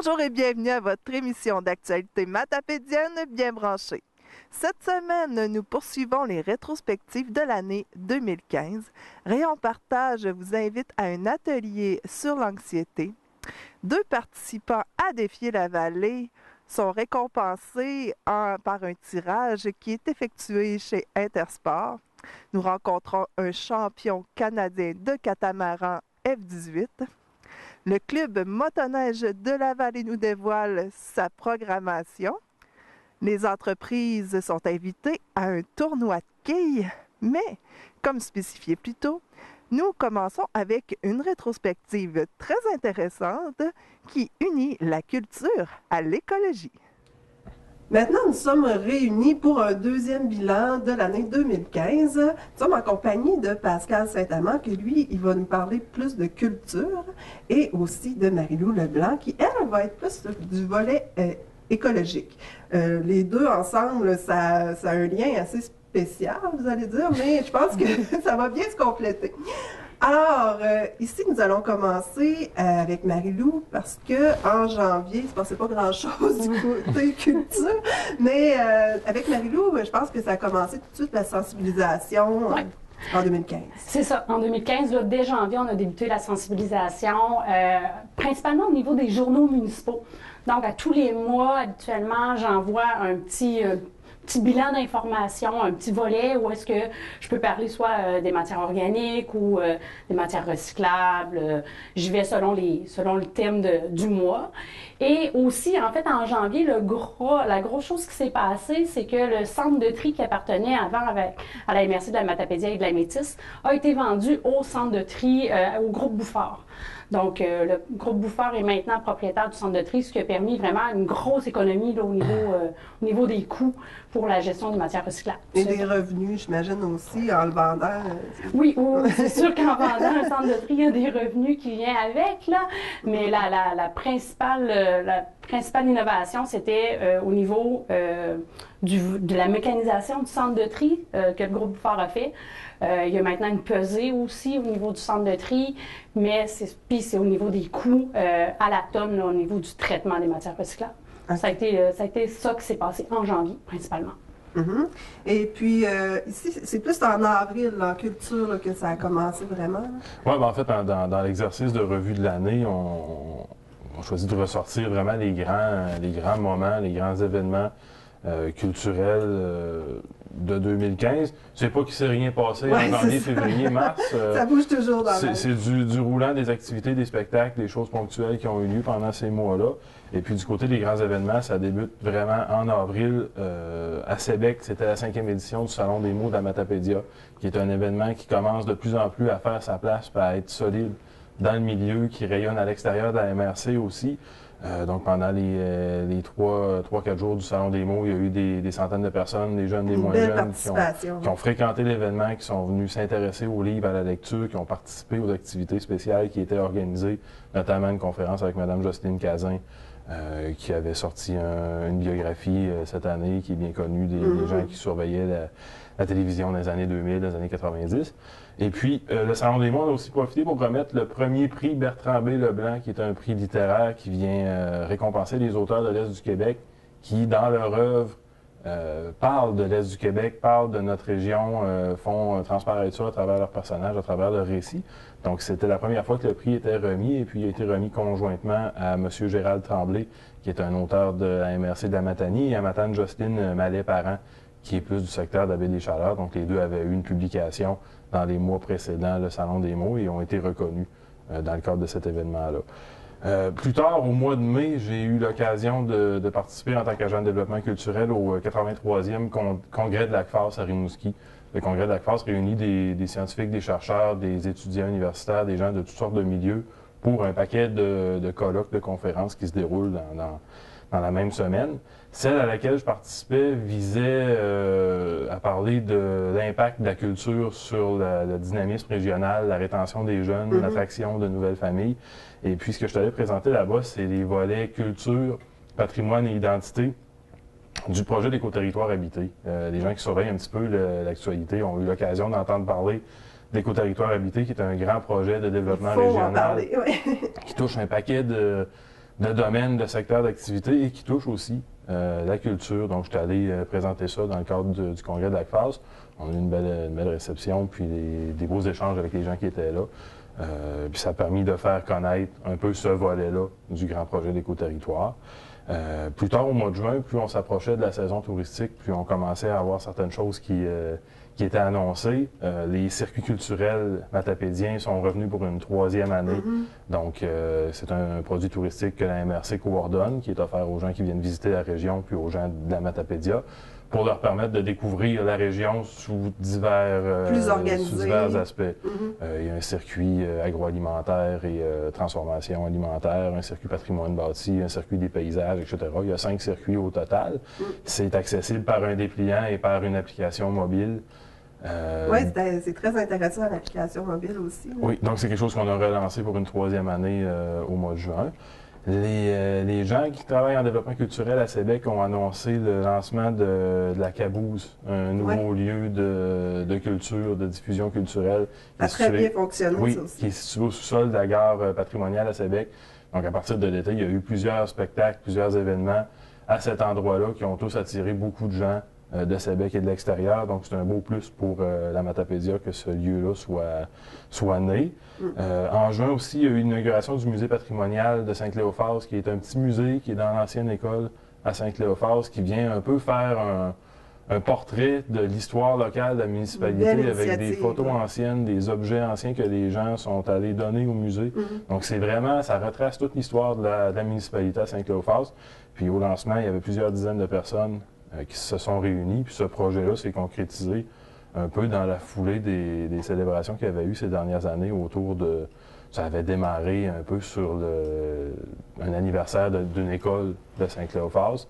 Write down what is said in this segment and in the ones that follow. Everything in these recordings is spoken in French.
Bonjour et bienvenue à votre émission d'actualité matapédienne bien branchée. Cette semaine, nous poursuivons les rétrospectives de l'année 2015. Rayon Partage vous invite à un atelier sur l'anxiété. 2 participants à Défier la vallée sont récompensés par un tirage qui est effectué chez Intersport. Nous rencontrons un champion canadien de catamaran F-18. Le club motoneige de la vallée nous dévoile sa programmation. Les entreprises sont invitées à un tournoi de quilles, mais, comme spécifié plus tôt, nous commençons avec une rétrospective très intéressante qui unit la culture à l'écologie. Maintenant, nous sommes réunis pour un deuxième bilan de l'année 2015. Nous sommes en compagnie de Pascal Saint-Amand, qui lui, il va nous parler plus de culture, et aussi de Marie-Lou Leblanc, qui, elle, va être plus du volet écologique. Les deux ensemble, ça a un lien assez spécial, vous allez dire, mais je pense que ça va bien se compléter. Alors, ici, nous allons commencer avec Marie-Lou parce que en janvier, il ne se passait pas grand-chose du côté culture, mais avec Marie-Lou, je pense que ça a commencé tout de suite la sensibilisation en 2015. C'est ça. En 2015, là, dès janvier, on a débuté la sensibilisation, principalement au niveau des journaux municipaux. Donc, à tous les mois, habituellement, j'envoie un petit bilan d'information, un petit volet où est-ce que je peux parler soit des matières organiques ou des matières recyclables. J'y vais selon le thème du mois. Et aussi, en fait, en janvier, la grosse chose qui s'est passée, c'est que le centre de tri qui appartenait avant à la MRC de la Matapédia et de la Métis a été vendu au centre de tri, au groupe Bouffard. Donc, le groupe Bouffard est maintenant propriétaire du centre de tri, ce qui a permis vraiment une grosse économie là, au niveau des coûts pour la gestion des matières recyclables. Et des revenus, j'imagine aussi, en le vendant. Oui, c'est sûr qu'en vendant un centre de tri, il y a des revenus qui viennent avec, là, mais la principale innovation, c'était au niveau de la mécanisation du centre de tri que le groupe Bouffard a fait. Il y a maintenant une pesée aussi au niveau du centre de tri, mais c'est au niveau des coûts à la tonne, là, au niveau du traitement des matières recyclables. Okay. Ça a été ça qui s'est passé en janvier, principalement. Mm-hmm. Et puis, ici, c'est plus en avril, en culture, là, que ça a commencé vraiment. Oui, ben en fait, dans l'exercice de revue de l'année, on choisit de ressortir vraiment les grands moments, les grands événements culturels de 2015. Je sais pas qu'il s'est rien passé en janvier, février, mars. Ça bouge toujours dans l'année. C'est du roulant, des activités, des spectacles, des choses ponctuelles qui ont eu lieu pendant ces mois-là. Et puis du côté des grands événements, ça débute vraiment en avril à Sébec. C'était la 5e édition du Salon des mots de la Matapédia, qui est un événement qui commence de plus en plus à faire sa place et à être solide dans le milieu, qui rayonne à l'extérieur de la MRC aussi. Donc pendant les 3-4 jours du Salon des mots, il y a eu des centaines de personnes, des jeunes, des moins jeunes, qui ont fréquenté l'événement, qui sont venus s'intéresser aux livres, à la lecture, qui ont participé aux activités spéciales qui étaient organisées, notamment une conférence avec Mme Jocelyne Cazin, qui avait sorti une biographie cette année, qui est bien connue des gens qui surveillaient la télévision dans les années 2000, dans les années 90. Et puis, le Salon des mots a aussi profité pour remettre le premier prix Bertrand B. Leblanc, qui est un prix littéraire qui vient récompenser les auteurs de l'Est du Québec qui, dans leur œuvre, parlent de l'Est du Québec, parlent de notre région, font transparaître ça à travers leurs personnages, à travers leurs récits. Donc, c'était la première fois que le prix était remis, et puis il a été remis conjointement à M. Gérald Tremblay, qui est un auteur de la MRC de la Matanie, et à Mme Jocelyne Mallet-Parent, qui est plus du secteur de la Baie-des-Chaleurs. Donc, les deux avaient eu une publication dans les mois précédents, le Salon des mots, et ont été reconnus dans le cadre de cet événement-là. Plus tard, au mois de mai, j'ai eu l'occasion de participer en tant qu'agent de développement culturel au 83e congrès de l'ACFAS à Rimouski. Le congrès de l'ACFAS réunit des scientifiques, des chercheurs, des étudiants universitaires, des gens de toutes sortes de milieux pour un paquet de colloques, de conférences qui se déroulent dans la même semaine. Celle à laquelle je participais visait à parler de l'impact de la culture sur le dynamisme régional, la rétention des jeunes, l'attraction de nouvelles familles. Et puis, ce que je t'avais présenté là-bas, c'est les volets culture, patrimoine et identité du projet d'Écoterritoire habité. Les gens qui surveillent un petit peu l'actualité ont eu l'occasion d'entendre parler d'Écoterritoire habité, qui est un grand projet de développement régional qui touche un paquet de domaines, de secteurs d'activité et qui touchent aussi la culture. Donc, je suis allé présenter ça dans le cadre du congrès de l'ACFAS. On a eu une belle réception, puis des beaux échanges avec les gens qui étaient là. Puis ça a permis de faire connaître un peu ce volet-là du grand projet d'éco-territoire. Plus tard, au mois de juin, plus on s'approchait de la saison touristique, plus on commençait à avoir certaines choses qui étaient annoncées. Les circuits culturels matapédiens sont revenus pour une 3e année. Donc, c'est un produit touristique que la MRC coordonne, qui est offert aux gens qui viennent visiter la région, puis aux gens de la Matapédia, pour leur permettre de découvrir la région sous divers aspects. Il y a un circuit agroalimentaire et transformation alimentaire, un circuit patrimoine bâti, un circuit des paysages, etc. Il y a 5 circuits au total. C'est accessible par un dépliant et par une application mobile. Oui, c'est très intéressant l'application mobile aussi. Là. Oui, donc c'est quelque chose qu'on a relancé pour une 3e année au mois de juin. Les gens qui travaillent en développement culturel à Sébec ont annoncé le lancement de la Caboose, un nouveau lieu de culture, de diffusion culturelle. Ça a très bien fonctionné, ça aussi. Qui est situé au sous-sol de la gare patrimoniale à Sébec. Donc, à partir de l'été, il y a eu plusieurs spectacles, plusieurs événements à cet endroit-là qui ont tous attiré beaucoup de gens de Sébec et de l'extérieur. Donc, c'est un beau plus pour la Matapédia que ce lieu-là soit né. En juin aussi, il y a eu l'inauguration du musée patrimonial de Saint-Cléophas, qui est un petit musée qui est dans l'ancienne école à Saint-Cléophas, qui vient un peu faire un portrait de l'histoire locale de la municipalité avec des photos anciennes, des objets anciens que les gens sont allés donner au musée. Donc, c'est vraiment, ça retrace toute l'histoire de la municipalité à Saint-Cléophas. Puis, au lancement, il y avait plusieurs dizaines de personnes qui se sont réunis. Puis, ce projet-là s'est concrétisé un peu dans la foulée des célébrations qu'il y avait eu ces dernières années autour de... Ça avait démarré un peu sur un anniversaire d'une école de Saint-Cléophas,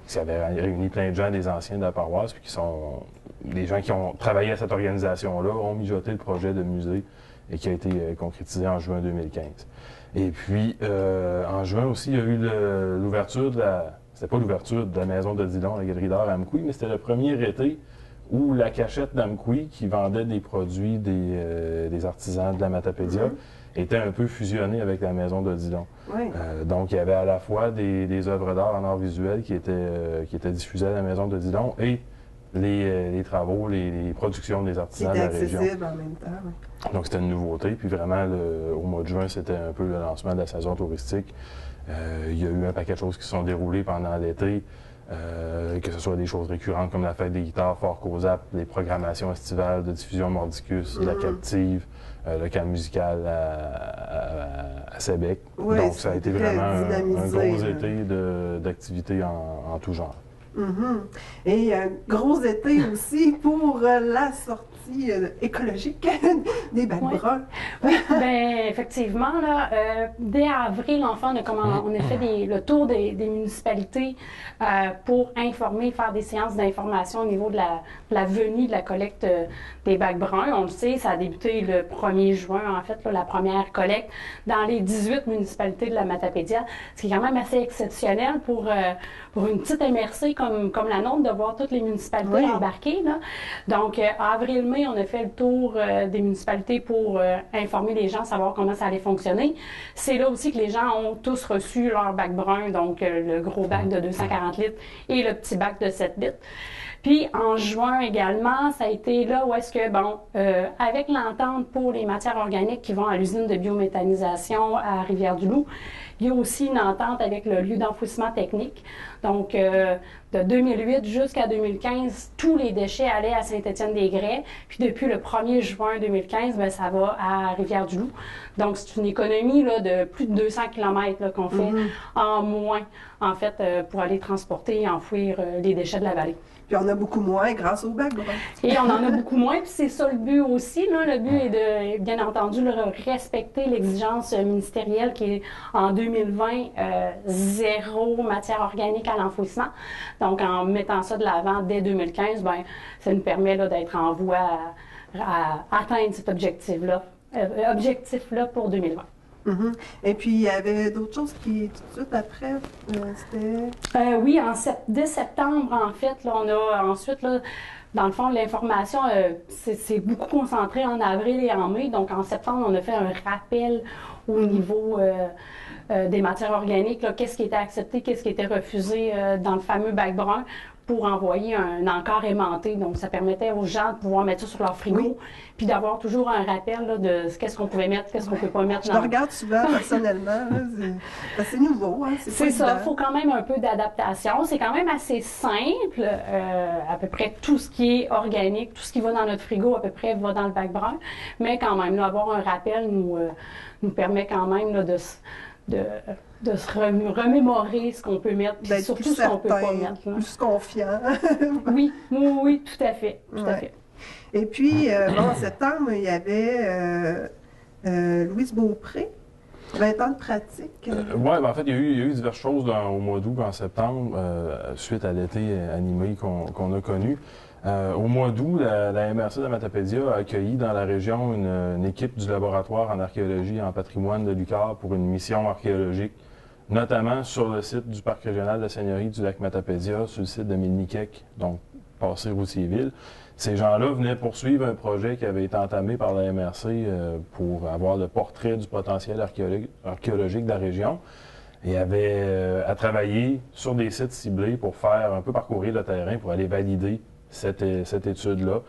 qui avait réuni plein de gens, des anciens de la paroisse, puis qui sont des gens qui ont travaillé à cette organisation-là, ont mijoté le projet de musée et qui a été concrétisé en juin 2015. Et puis, en juin aussi, il y a eu l'ouverture de la... C'était pas l'ouverture de la maison de Dillon, la galerie d'art à Amkoui, mais c'était le premier été où la cachette d'Amkoui, qui vendait des produits des artisans de la Matapédia, était un peu fusionnée avec la maison de Dillon. Donc, il y avait à la fois des œuvres d'art en art visuel qui étaient diffusées à la maison de Dillon et les travaux, les productions des artisans de la région. Accessible en même temps. Donc, c'était une nouveauté. Puis vraiment, au mois de juin, c'était un peu le lancement de la saison touristique. Il y a eu un paquet de choses qui se sont déroulées pendant l'été. Que ce soit des choses récurrentes comme la fête des guitares, Fort Cozap, les programmations estivales de diffusion Mordicus, la captive, le camp musical à Sébec. Donc, ça a été vraiment un gros été d'activités en tout genre. Et un gros été aussi pour la sortie écologique des bacs bruns. Bien, effectivement, là, dès avril, enfin, on a fait le tour des municipalités pour informer, faire des séances d'information au niveau de la venue de la collecte des bacs bruns. On le sait, ça a débuté le 1er juin, en fait, là, la première collecte dans les 18 municipalités de la Matapédia, ce qui est quand même assez exceptionnel pour une petite MRC comme la nôtre, de voir toutes les municipalités embarquées. Là. Donc, avril-mai, on a fait le tour des municipalités pour informer les gens, savoir comment ça allait fonctionner. C'est là aussi que les gens ont tous reçu leur bac brun, donc le gros bac de 240 litres et le petit bac de 7 litres. Puis, en juin également, ça a été là où est-ce que, avec l'entente pour les matières organiques qui vont à l'usine de biométhanisation à Rivière-du-Loup, il y a aussi une entente avec le lieu d'enfouissement technique. Donc, de 2008 jusqu'à 2015, tous les déchets allaient à Saint-Étienne-des-Grès. Puis, depuis le 1er juin 2015, ça va à Rivière-du-Loup. Donc, c'est une économie là, de plus de 200 km là, qu'on fait en moins, en fait, pour aller transporter et enfouir les déchets de la vallée. Puis on a beaucoup moins grâce au bac brun. Et on en a beaucoup moins, puis c'est ça le but aussi. Là. Le but est de, bien entendu, respecter l'exigence ministérielle qui est en 2020, zéro matière organique à l'enfouissement. Donc, en mettant ça de l'avant dès 2015, ça nous permet là, d'être en voie à atteindre cet objectif-là pour 2020. Et puis, il y avait d'autres choses qui, tout de suite après, c'était... Oui, dès septembre, en fait, là, on a ensuite, là, dans le fond, l'information, c'est beaucoup concentré en avril et en mai. Donc, en septembre, on a fait un rappel au niveau des matières organiques, qu'est-ce qui était accepté, qu'est-ce qui était refusé dans le fameux bac brun pour envoyer un encart aimanté. Donc, ça permettait aux gens de pouvoir mettre ça sur leur frigo, puis d'avoir toujours un rappel là, de qu'est-ce qu'on pouvait mettre, qu'est-ce qu'on ne peut pas mettre. Je le regarde souvent, personnellement. C'est nouveau. Hein? C'est ça. Il faut quand même un peu d'adaptation. C'est quand même assez simple. À peu près tout ce qui est organique, tout ce qui va dans notre frigo, à peu près, va dans le bac brun. Mais quand même, là, avoir un rappel nous permet quand même là, de se remémorer ce qu'on peut mettre, puis surtout ce qu'on ne peut pas mettre. Plus confiant. oui, tout à fait. Tout à fait. Et puis, en septembre, il y avait Louise Beaupré, 20 ans de pratique. Oui, en fait, il y a eu diverses choses au mois d'août, en septembre, suite à l'été animé qu'on a connu. Au mois d'août, la MRC de Matapédia a accueilli dans la région une équipe du laboratoire en archéologie et en patrimoine de l'UQAR pour une mission archéologique, notamment sur le site du Parc régional de la Seigneurie du lac Matapédia, sur le site de Milniquec, donc passé Routierville. Ces gens-là venaient poursuivre un projet qui avait été entamé par la MRC pour avoir le portrait du potentiel archéologique de la région et avaient à travailler sur des sites ciblés pour faire un peu parcourir le terrain pour aller valider cette étude-là.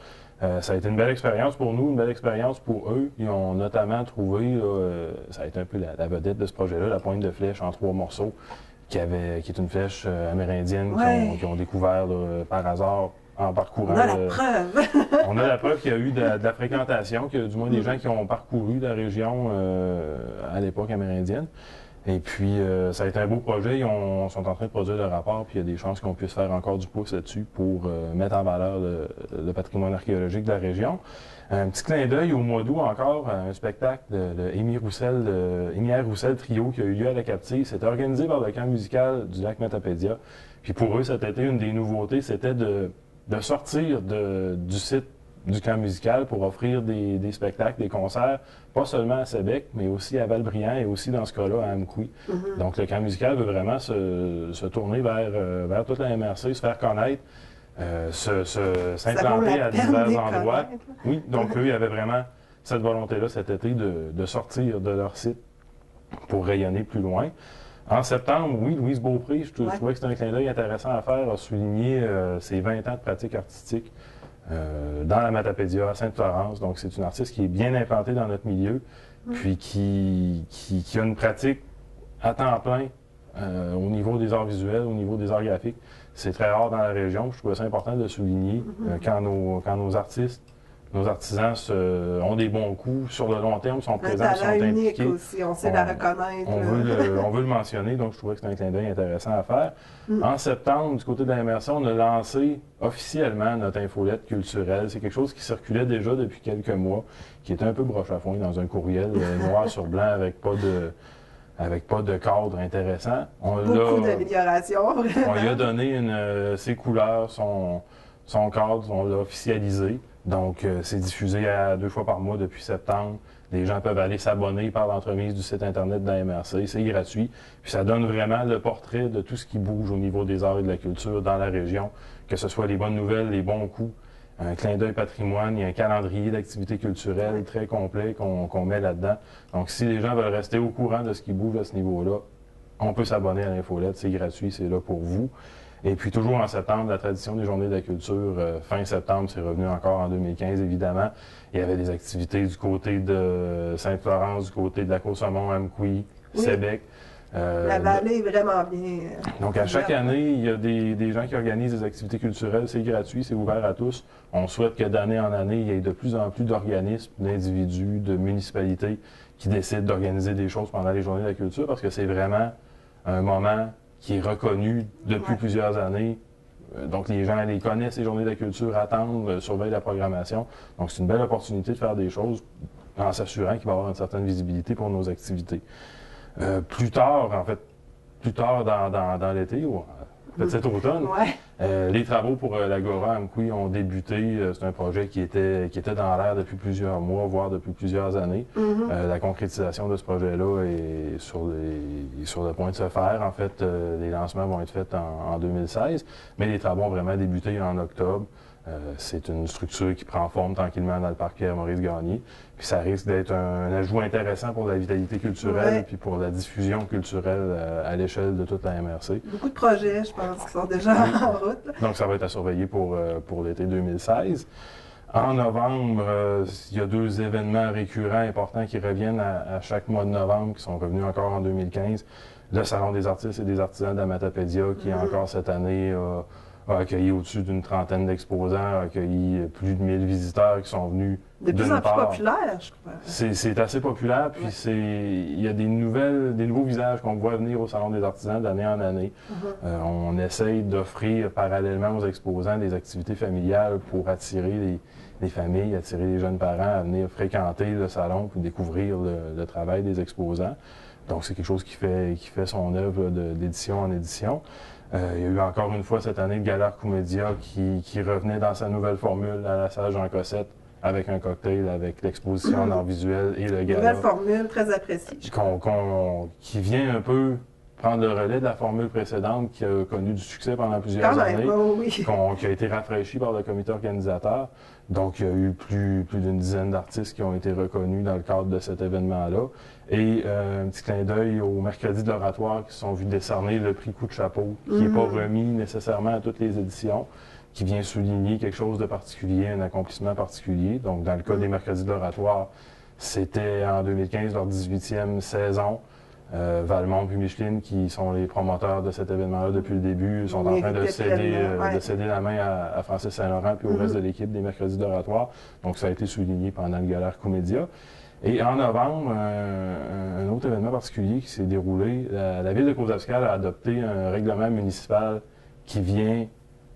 Ça a été une belle expérience pour nous, une belle expérience pour eux. Ils ont notamment trouvé, ça a été un peu la vedette de ce projet-là, la pointe de flèche en 3 morceaux, qui est une flèche amérindienne qu'ils ont découvert par hasard en parcourant. On a la preuve! On a la preuve qu'il y a eu de la fréquentation, qu'il y a du moins des gens qui ont parcouru la région à l'époque amérindienne. Et puis, ça a été un beau projet. Ils sont en train de produire le rapport, puis il y a des chances qu'on puisse faire encore du pouce là-dessus pour mettre en valeur le patrimoine archéologique de la région. Un petit clin d'œil au mois d'août encore, un spectacle de Émile Roussel Trio qui a eu lieu à la Captive. C'était organisé par le camp musical du lac Matapédia. Puis pour eux, cet été, une des nouveautés, c'était de sortir du site du camp musical pour offrir des spectacles, des concerts, pas seulement à Sébec, mais aussi à Valbriand et aussi dans ce cas-là à Amkoui. Donc le camp musical veut vraiment se tourner vers toute la MRC, se faire connaître, s'implanter à divers endroits. Oui, donc eux, ils avaient vraiment cette volonté-là cet été de sortir de leur site pour rayonner plus loin. En septembre, oui, Louise Beaupré, je trouvais que c'était un clin d'œil intéressant à faire, a souligné ses 20 ans de pratique artistique dans la Matapédia, à Sainte-Florence. Donc, c'est une artiste qui est bien implantée dans notre milieu, puis qui a une pratique à temps plein au niveau des arts visuels, au niveau des arts graphiques. C'est très rare dans la région. Je trouvais ça important de le souligner quand nos artistes, nos artisans ont des bons coups sur le long terme, sont présents, sont impliqués. Aussi, on sait la reconnaître. On veut le mentionner, donc je trouvais que c'était un clin d'œil intéressant à faire. En septembre, du côté de la MRC, on a lancé officiellement notre infolette culturelle. C'est quelque chose qui circulait déjà depuis quelques mois, qui était un peu broche à foin dans un courriel noir sur blanc avec pas de cadre intéressant. Beaucoup d'améliorations, vraiment. On lui a donné ses couleurs, son cadre, on l'a officialisé. Donc, c'est diffusé 2 fois par mois depuis septembre. Les gens peuvent aller s'abonner par l'entremise du site Internet de la MRC. C'est gratuit. Puis ça donne vraiment le portrait de tout ce qui bouge au niveau des arts et de la culture dans la région, que ce soit les bonnes nouvelles, les bons coups, un clin d'œil patrimoine, il y a un calendrier d'activités culturelles très complet qu'on met là-dedans. Donc, si les gens veulent rester au courant de ce qui bouge à ce niveau-là, on peut s'abonner à l'infolette. C'est gratuit, c'est là pour vous. Et puis toujours en septembre, la tradition des Journées de la culture, fin septembre, c'est revenu encore en 2015, évidemment. Il y avait des activités du côté de Sainte-Florence, du côté de la Côte-Saumon, Amkoui, Sébec. La vallée est vraiment bien. Donc à chaque année, il y a des gens qui organisent des activités culturelles. C'est gratuit, c'est ouvert à tous. On souhaite que d'année en année, il y ait de plus en plus d'organismes, d'individus, de municipalités qui décident d'organiser des choses pendant les Journées de la culture parce que c'est vraiment un moment qui est reconnu depuis plusieurs années. Donc, les gens les connaissent, les Journées de la culture, attendent, surveillent la programmation. Donc, c'est une belle opportunité de faire des choses en s'assurant qu'il va y avoir une certaine visibilité pour nos activités. Plus tard dans l'été, ou cet automne, les travaux pour l'Agora Amkoui ont débuté. C'est un projet qui était dans l'air depuis plusieurs mois, voire depuis plusieurs années. La concrétisation de ce projet-là est sur le point de se faire. En fait, les lancements vont être faits en 2016, mais les travaux ont vraiment débuté en octobre. C'est une structure qui prend forme tranquillement dans le parc Pierre-Maurice-Gagné. Puis ça risque d'être un ajout intéressant pour la vitalité culturelle puis pour la diffusion culturelle à l'échelle de toute la MRC. Beaucoup de projets, je pense, qui sont déjà en route. Donc ça va être à surveiller pour l'été 2016. En novembre, il y a 2 événements récurrents importants qui reviennent à chaque mois de novembre, qui sont revenus encore en 2015. Le Salon des artistes et des artisans de la Matapédia, qui encore cette année a accueilli au-dessus d'une trentaine d'exposants, a accueilli plus de 1000 visiteurs qui sont venus de plus en plus populaire, je crois. C'est assez populaire, puis il y a des nouveaux visages qu'on voit venir au Salon des artisans d'année en année. On essaye d'offrir parallèlement aux exposants des activités familiales pour attirer les familles, attirer les jeunes parents à venir fréquenter le salon pour découvrir le travail des exposants. Donc c'est quelque chose qui fait son œuvre d'édition en édition. Il y a eu encore une fois cette année le Gala Arcoumédia qui revenait dans sa nouvelle formule à la salle Jean Cossette avec un cocktail, avec l'exposition en art visuel et le gala. Nouvelle formule, très appréciée. Qui vient un peu prendre le relais de la formule précédente qui a connu du succès pendant plusieurs années, qui a été rafraîchie par le comité organisateur. Donc, il y a eu plus d'une dizaine d'artistes qui ont été reconnus dans le cadre de cet événement-là. Et un petit clin d'œil au mercredi de l'oratoire qui se sont vus décerner le prix Coup de chapeau, qui n'est pas remis nécessairement à toutes les éditions, qui vient souligner quelque chose de particulier, un accomplissement particulier. Donc, dans le cas des mercredis de l'oratoire, c'était en 2015 leur 18e saison. Valmont puis Micheline, qui sont les promoteurs de cet événement-là depuis le début, sont en train de céder la main à Francis Saint-Laurent puis au reste de l'équipe des mercredis d'oratoire. Donc, ça a été souligné pendant le Gala Arcoumédia. Et en novembre, un autre événement particulier qui s'est déroulé, la ville de Causapscal a adopté un règlement municipal qui vient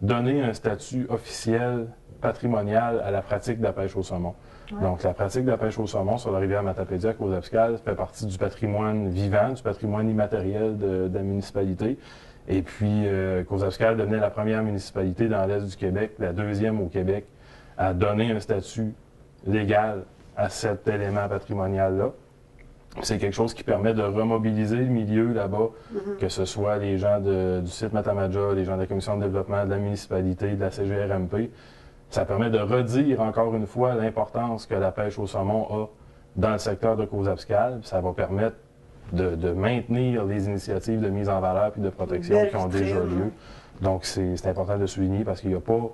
donner un statut officiel patrimonial à la pratique de la pêche au saumon. Donc, la pratique de la pêche au saumon sur la rivière Matapédia à Causapscal fait partie du patrimoine vivant, du patrimoine immatériel de la municipalité. Et puis, Causapscal devenait la première municipalité dans l'Est du Québec, la deuxième au Québec, à donner un statut légal à cet élément patrimonial-là. C'est quelque chose qui permet de remobiliser le milieu là-bas, que ce soit les gens du site Matamaja, les gens de la Commission de développement, de la municipalité, de la CGRMP. Ça permet de redire encore une fois l'importance que la pêche au saumon a dans le secteur de Causapscal. Ça va permettre de maintenir les initiatives de mise en valeur et de protection qui ont déjà lieu. Donc, c'est important de le souligner parce qu'il n'y a pas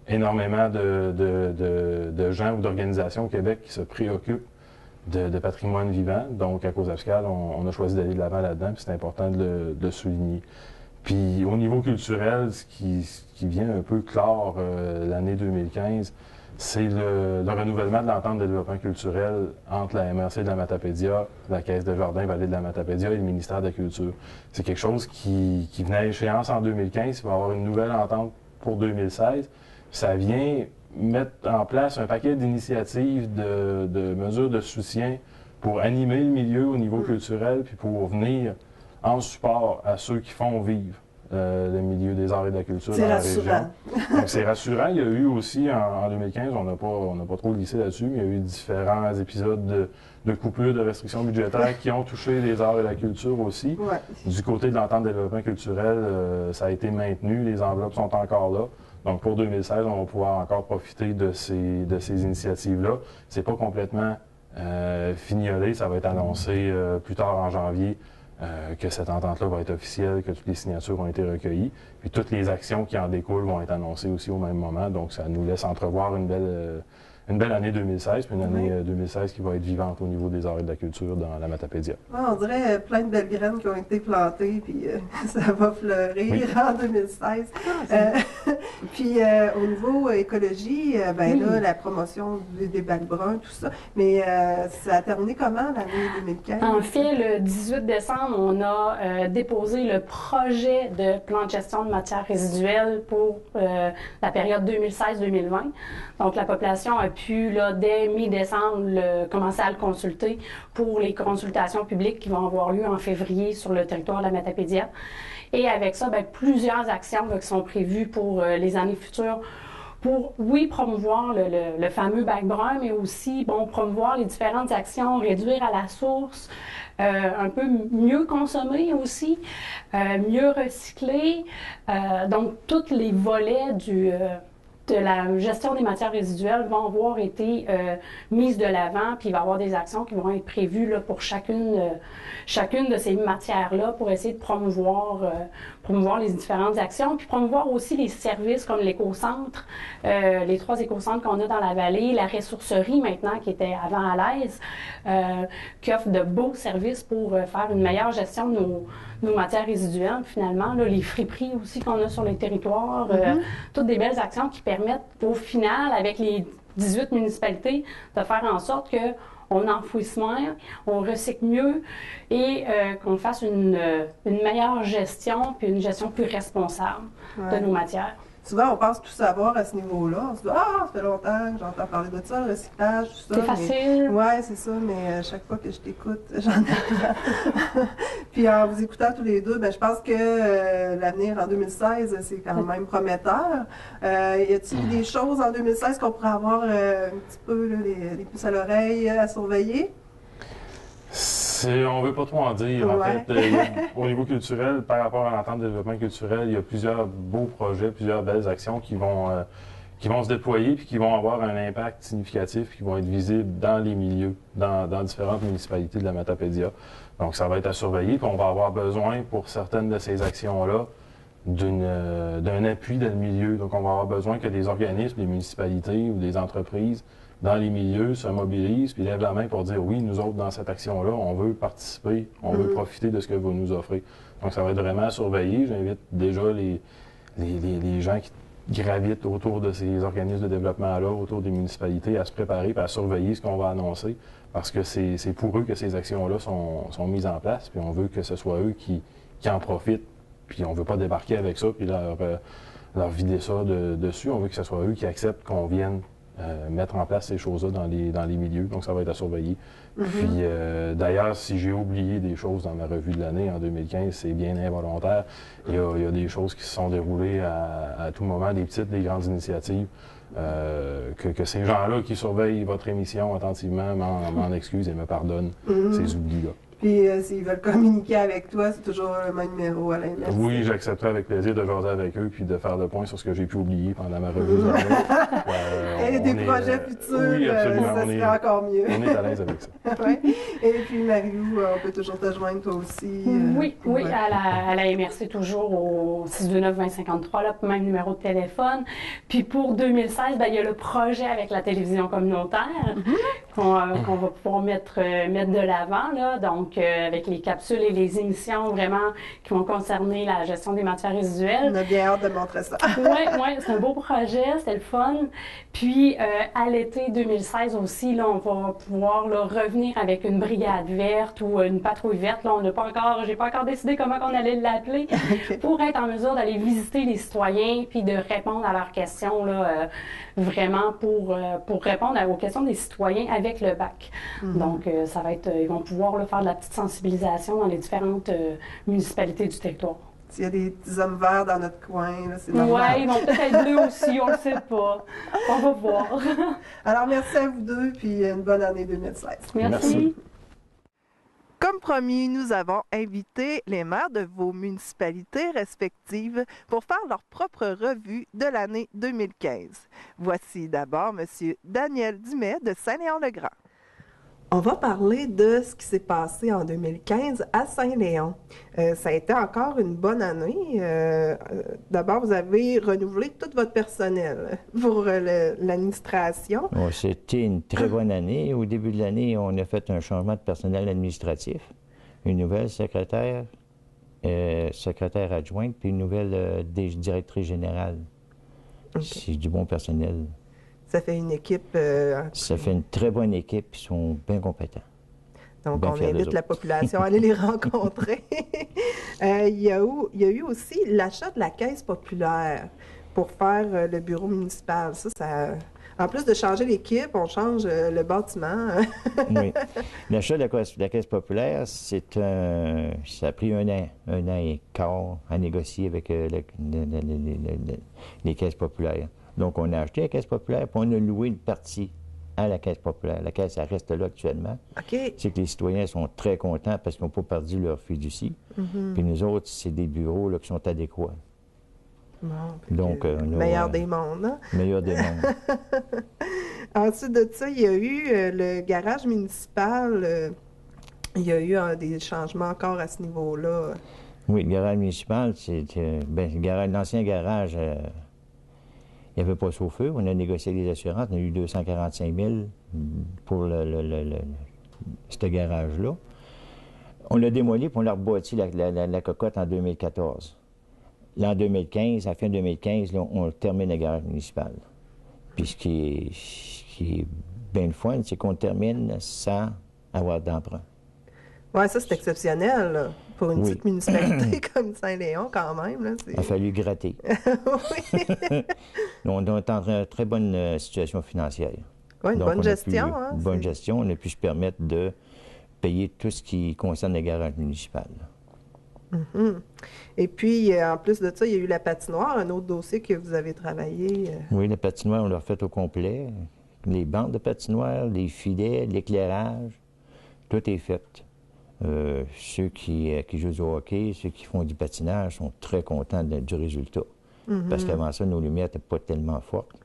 énormément de gens ou d'organisations au Québec qui se préoccupent de patrimoine vivant. Donc, à Causapscal, on a choisi d'aller de l'avant là-dedans, puis c'est important de le souligner. Puis au niveau culturel, ce qui vient un peu clore l'année 2015, c'est le renouvellement de l'entente de développement culturel entre la MRC de la Matapédia, la Caisse de Jardin Vallée de la Matapédia et le ministère de la Culture. C'est quelque chose qui venait à échéance en 2015, il va y avoir une nouvelle entente pour 2016. Ça vient mettre en place un paquet d'initiatives, de mesures de soutien pour animer le milieu au niveau culturel, puis pour venir en support à ceux qui font vivre le milieu des arts et de la culture dans la région. Donc c'est rassurant. Il y a eu aussi en 2015, on n'a pas trop glissé là-dessus, mais il y a eu différents épisodes de coupures, de restrictions budgétaires qui ont touché les arts et la culture aussi. Du côté de l'entente de développement culturel, ça a été maintenu, les enveloppes sont encore là. Donc pour 2016, on va pouvoir encore profiter de ces initiatives-là. C'est pas complètement fignolé, ça va être annoncé plus tard en janvier. Que cette entente-là va être officielle, que toutes les signatures ont été recueillies. Puis toutes les actions qui en découlent vont être annoncées aussi au même moment. Donc, ça nous laisse entrevoir une belle année 2016, puis une année 2016 qui va être vivante au niveau des arts et de la culture dans la Matapédia. On dirait plein de belles graines qui ont été plantées, puis ça va fleurir en 2016. Puis au niveau écologie, là, la promotion des bacs bruns, tout ça, mais ça a terminé comment l'année 2015? En fait, le 18 décembre, on a déposé le projet de plan de gestion de matières résiduelles pour la période 2016-2020. Donc, la population a pu, là, dès mi-décembre, commencer à le consulter pour les consultations publiques qui vont avoir lieu en février sur le territoire de la Matapédia. Et avec ça, plusieurs actions qui sont prévues pour les années futures pour, oui, promouvoir le fameux bac brun, mais aussi, promouvoir les différentes actions, réduire à la source, un peu mieux consommer aussi, mieux recycler. Donc, tous les volets de la gestion des matières résiduelles vont avoir été mises de l'avant, puis il va y avoir des actions qui vont être prévues là, pour chacune de ces matières-là pour essayer de promouvoir les différentes actions, puis promouvoir aussi les services comme l'écocentre, les 3 écocentres qu'on a dans la vallée, la ressourcerie maintenant qui était avant à l'aise, qui offre de beaux services pour faire une meilleure gestion de nos matières résiduelles, finalement, là, les friperies aussi qu'on a sur les territoires, toutes des belles actions qui permettent au final, avec les 18 municipalités, de faire en sorte qu'on enfouisse moins, on recycle mieux et qu'on fasse une meilleure gestion puis une gestion plus responsable de nos matières. Souvent, on pense tout savoir à ce niveau-là. On se dit « Ah, ça fait longtemps que j'entends parler de ça, le recyclage, tout ça. » C'est facile. Oui, c'est ça, mais chaque fois que je t'écoute, j'en ai Puis en vous écoutant tous les deux, je pense que l'avenir en 2016, c'est quand même prometteur. Y a-t-il des choses en 2016 qu'on pourrait avoir un petit peu là, les puces à l'oreille à surveiller? On ne veut pas trop en dire. En fait, au niveau culturel, par rapport à l'entente de développement culturel, il y a plusieurs beaux projets, plusieurs belles actions qui vont se déployer puis qui vont avoir un impact significatif, qui vont être visibles dans les milieux, dans différentes municipalités de la Matapédia. Donc, ça va être à surveiller, puis on va avoir besoin, pour certaines de ces actions-là, d'un appui dans le milieu. Donc, on va avoir besoin que des organismes, des municipalités ou des entreprises dans les milieux se mobilisent puis lèvent la main pour dire oui, nous autres, dans cette action-là, on veut participer, on veut profiter de ce que vous nous offrez. Donc, ça va être vraiment à surveiller. J'invite déjà les gens qui gravitent autour de ces organismes de développement-là, autour des municipalités, à se préparer et à surveiller ce qu'on va annoncer parce que c'est pour eux que ces actions-là sont mises en place puis on veut que ce soit eux qui en profitent puis on ne veut pas débarquer avec ça puis leur vider ça dessus. On veut que ce soit eux qui acceptent qu'on vienne mettre en place ces choses-là dans les milieux. Donc, ça va être à surveiller. Puis, d'ailleurs, si j'ai oublié des choses dans ma revue de l'année en 2015, c'est bien involontaire. Il y a des choses qui se sont déroulées à tout moment, des petites, des grandes initiatives. Que ces gens-là qui surveillent votre émission attentivement m'en excusent et me pardonnent ces oublis-là. Puis, s'ils veulent communiquer avec toi, c'est toujours le même numéro à l'intérieur. Oui, j'accepterai avec plaisir de jaser avec eux puis de faire le point sur ce que j'ai pu oublier pendant ma revue de l'année. Et des projets futurs, oui, absolument. ça serait encore mieux. On est à l'aise avec ça. Oui. Et puis, Marie-Lou, on peut toujours te joindre toi aussi. Oui, à la MRC, toujours au 629-2053, là, même numéro de téléphone. Puis pour 2016, il y a le projet avec la télévision communautaire qu'on va pouvoir mettre de l'avant, là. Donc, avec les capsules et les émissions vraiment qui vont concerner la gestion des matières résiduelles. On a bien hâte de montrer ça. Oui, c'est un beau projet, c'était le fun. Puis, à l'été 2016 aussi, là, on va pouvoir là, revenir avec une brigade verte ou une patrouille verte. Là, j'ai pas encore décidé comment on allait l'appeler, pour être en mesure d'aller visiter les citoyens puis de répondre à leurs questions, là, vraiment pour répondre aux questions des citoyens avec le bac. Donc, ça va être, ils vont pouvoir là, faire de la petite sensibilisation dans les différentes municipalités du territoire. S'il y a des petits hommes verts dans notre coin, c'est normal. Oui, ils vont peut-être être bleus aussi, on ne le sait pas. On va voir. Alors, merci à vous deux, puis une bonne année 2016. Merci. Comme promis, nous avons invité les maires de vos municipalités respectives pour faire leur propre revue de l'année 2015. Voici d'abord M. Daniel Dumais de Saint-Léon-le-Grand. On va parler de ce qui s'est passé en 2015 à Saint-Léon. Ça a été encore une bonne année. D'abord, vous avez renouvelé tout votre personnel pour l'administration. Oh, c'était une très bonne année. Au début de l'année, on a fait un changement de personnel administratif. Une nouvelle secrétaire adjointe, puis une nouvelle directrice générale. Okay. C'est du bon personnel. Ça fait une équipe... Ça fait une très bonne équipe, ils sont bien compétents. Donc, on invite la population à aller les rencontrer. Il y a eu aussi l'achat de la caisse populaire pour faire le bureau municipal. Ça, en plus de changer l'équipe, on change le bâtiment. Oui. L'achat de la caisse populaire, ça a pris un an et quart à négocier avec les caisses populaires. Donc, on a acheté la caisse populaire, puis on a loué une partie à la caisse populaire. La caisse, elle reste là actuellement. Okay. C'est que les citoyens sont très contents parce qu'ils n'ont pas perdu leur fiducie. Puis nous autres, c'est des bureaux là, qui sont adéquats. Bon, Donc, on a, meilleur des mondes. Hein? Meilleur des mondes. Ensuite de ça, il y a eu le garage municipal. Il y a eu des changements encore à ce niveau-là. Oui, le garage municipal, l'ancien garage, il n'y avait pas de chauffeur. On a négocié les assurances. On a eu 245 000 pour ce garage-là. On l'a démoli puis on l'a rebâti la cocotte en 2014. L'an 2015, à la fin 2015, là, on termine le garage municipal. Puis ce qui est bien le fun, c'est qu'on termine sans avoir d'emprunt. Oui, ça, c'est exceptionnel, là, pour une petite municipalité comme Saint-Léon, quand même. Là, il a fallu gratter. Oui. On est en très bonne situation financière. Oui, une bonne gestion. Une bonne gestion. On a pu se permettre de payer tout ce qui concerne le garage municipal. Mm-hmm. Et puis, en plus de ça, il y a eu la patinoire, un autre dossier que vous avez travaillé. Oui, la patinoire, on l'a refait au complet. Les bandes de patinoire, les filets, l'éclairage, tout est fait. Ceux qui jouent au hockey, ceux qui font du patinage sont très contents du résultat. Mm-hmm. Parce qu'avant ça, nos lumières n'étaient pas tellement fortes.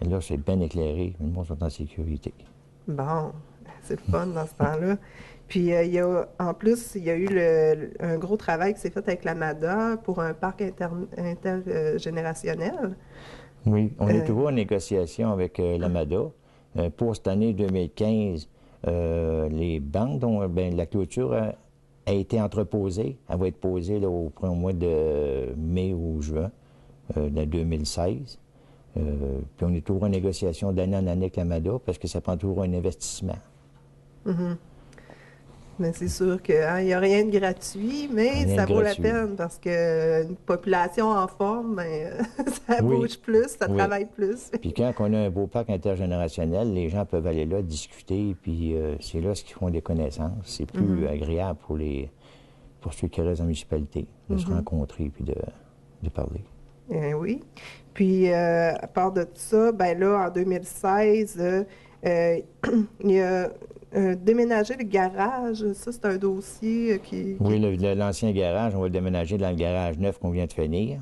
Et là, c'est bien éclairé, les gens sont en sécurité. Bon, c'est le fun dans ce temps-là. Puis, en plus, il y a eu un gros travail qui s'est fait avec l'AMADA pour un parc intergénérationnel. Oui, on est toujours en négociation avec l'AMADA. Pour cette année 2015, les bandes, la clôture a été entreposée. Elle va être posée là, au mois de mai ou juin de 2016. Puis on est toujours en négociation d'année en année avec l'AMADA parce que ça prend toujours un investissement. Mm-hmm. Mais c'est sûr qu'il n'y a rien de gratuit, mais ça vaut la peine parce qu'une population en forme, ça bouge plus, ça travaille plus. Puis quand on a un beau parc intergénérationnel, les gens peuvent aller là, discuter, puis c'est là ce qu'ils font des connaissances. C'est plus agréable pour ceux qui restent en municipalité, de se rencontrer puis de parler. Oui. Puis à part de ça, ben là, en 2016, il y a déménager le garage, ça, c'est un dossier qui... Oui, l'ancien garage, on va le déménager dans le garage neuf qu'on vient de finir.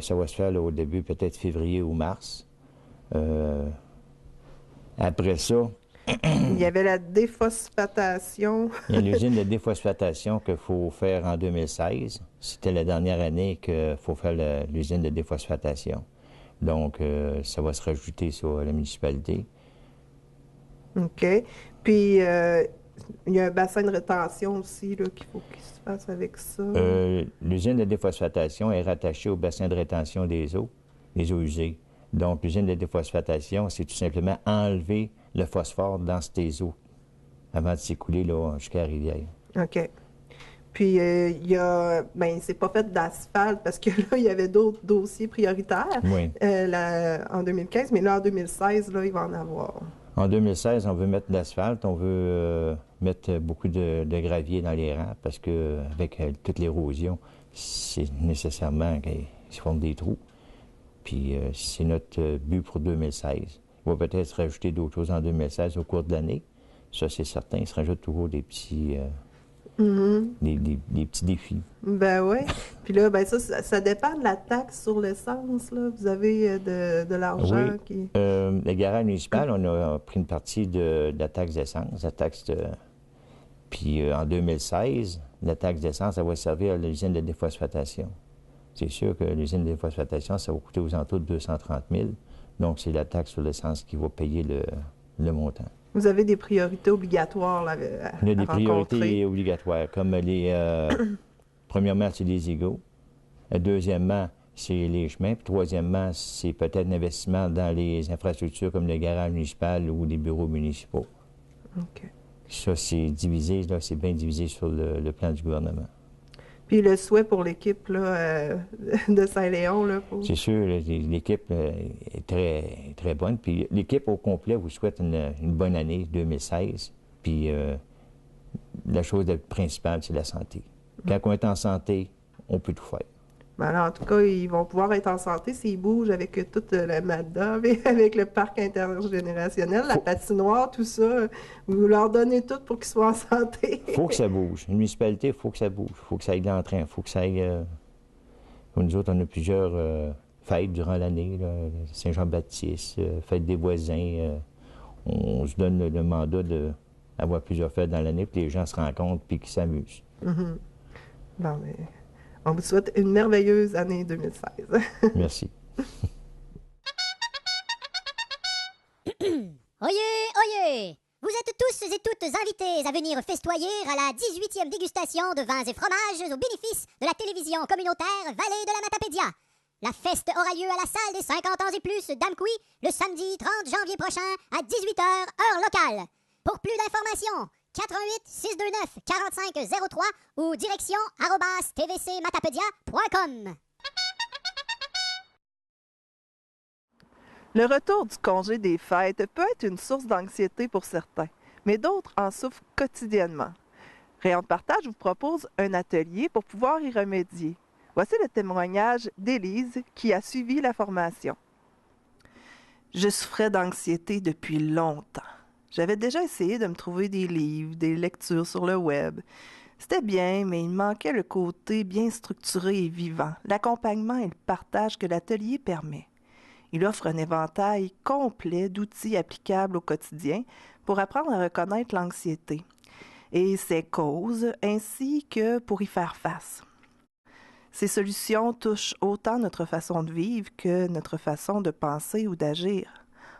Ça va se faire là, au début, peut-être février ou mars. Après ça... Il y avait la déphosphatation. Il y a l'usine de déphosphatation qu'il faut faire en 2016. C'était la dernière année qu'il faut faire l'usine de déphosphatation. Donc, ça va se rajouter sur la municipalité. OK. Puis, il y a un bassin de rétention aussi qu'il faut qu'il se fasse avec ça. L'usine de déphosphatation est rattachée au bassin de rétention des eaux usées. Donc, l'usine de déphosphatation, c'est tout simplement enlever le phosphore dans ces eaux avant de s'écouler jusqu'à la rivière. OK. Puis, il y a... Bien, c'est pas fait d'asphalte parce que là, il y avait d'autres dossiers prioritaires en 2015, mais là, en 2016, là, il va en avoir. En 2016, on veut mettre de l'asphalte, on veut mettre beaucoup de gravier dans les rangs parce qu'avec toute l'érosion, c'est nécessairement qu'ils se forment des trous. Puis c'est notre but pour 2016. Il va peut-être se rajouter d'autres choses en 2016 au cours de l'année. Ça, c'est certain. Il se rajoute toujours des petits, des petits défis. Ben oui. Puis là, ben ça dépend de la taxe sur l'essence, là. Vous avez de l'argent qui... Le garage municipal, on a pris une partie de la taxe d'essence, Puis en 2016, la taxe d'essence, ça va servir à l'usine de déphosphatation. C'est sûr que l'usine de déphosphatation, ça va coûter aux alentours de 230 000. Donc, c'est la taxe sur l'essence qui va payer le montant. Vous avez des priorités obligatoires là, Il y a des priorités obligatoires, comme premièrement, c'est les égouts. Deuxièmement, c'est les chemins. Puis troisièmement, c'est peut-être l'investissement dans les infrastructures comme le garage municipal ou les bureaux municipaux. OK. Ça, c'est divisé, là, c'est bien divisé sur le plan du gouvernement. Puis le souhait pour l'équipe là, de Saint-Léon, là, pour... C'est sûr, l'équipe est très, très bonne. Puis l'équipe au complet vous souhaite une bonne année 2016. Puis la chose principale, c'est la santé. Quand on est en santé, on peut tout faire. Ben alors, en tout cas, ils vont pouvoir être en santé s'ils bougent avec toute la MADA, avec le parc intergénérationnel, la patinoire, tout ça. Vous leur donnez tout pour qu'ils soient en santé. Il faut que ça bouge. Une municipalité, il faut que ça bouge. Il faut que ça aille dans le train. Il faut que ça aille... Nous autres, on a plusieurs fêtes durant l'année, Saint-Jean-Baptiste, fête des voisins. On se donne le mandat d'avoir plusieurs fêtes dans l'année, puis les gens se rencontrent puis qu'ils s'amusent. Mm-hmm. Bon, mais on vous souhaite une merveilleuse année 2016. Merci. Oyez, oyez! Vous êtes tous et toutes invités à venir festoyer à la 18e dégustation de vins et fromages au bénéfice de la télévision communautaire Vallée de la Matapédia. La fête aura lieu à la salle des 50 ans et plus d'Amqui le samedi 30 janvier prochain à 18h, heure locale. Pour plus d'informations, 88 629 4503 ou direction @tvcmatapedia.com. Le retour du congé des fêtes peut être une source d'anxiété pour certains, mais d'autres en souffrent quotidiennement. Rayon de partage vous propose un atelier pour pouvoir y remédier. Voici le témoignage d'Élise qui a suivi la formation. Je souffrais d'anxiété depuis longtemps. J'avais déjà essayé de me trouver des livres, des lectures sur le web. C'était bien, mais il manquait le côté bien structuré et vivant, l'accompagnement et le partage que l'atelier permet. Il offre un éventail complet d'outils applicables au quotidien pour apprendre à reconnaître l'anxiété et ses causes, ainsi que pour y faire face. Ces solutions touchent autant notre façon de vivre que notre façon de penser ou d'agir.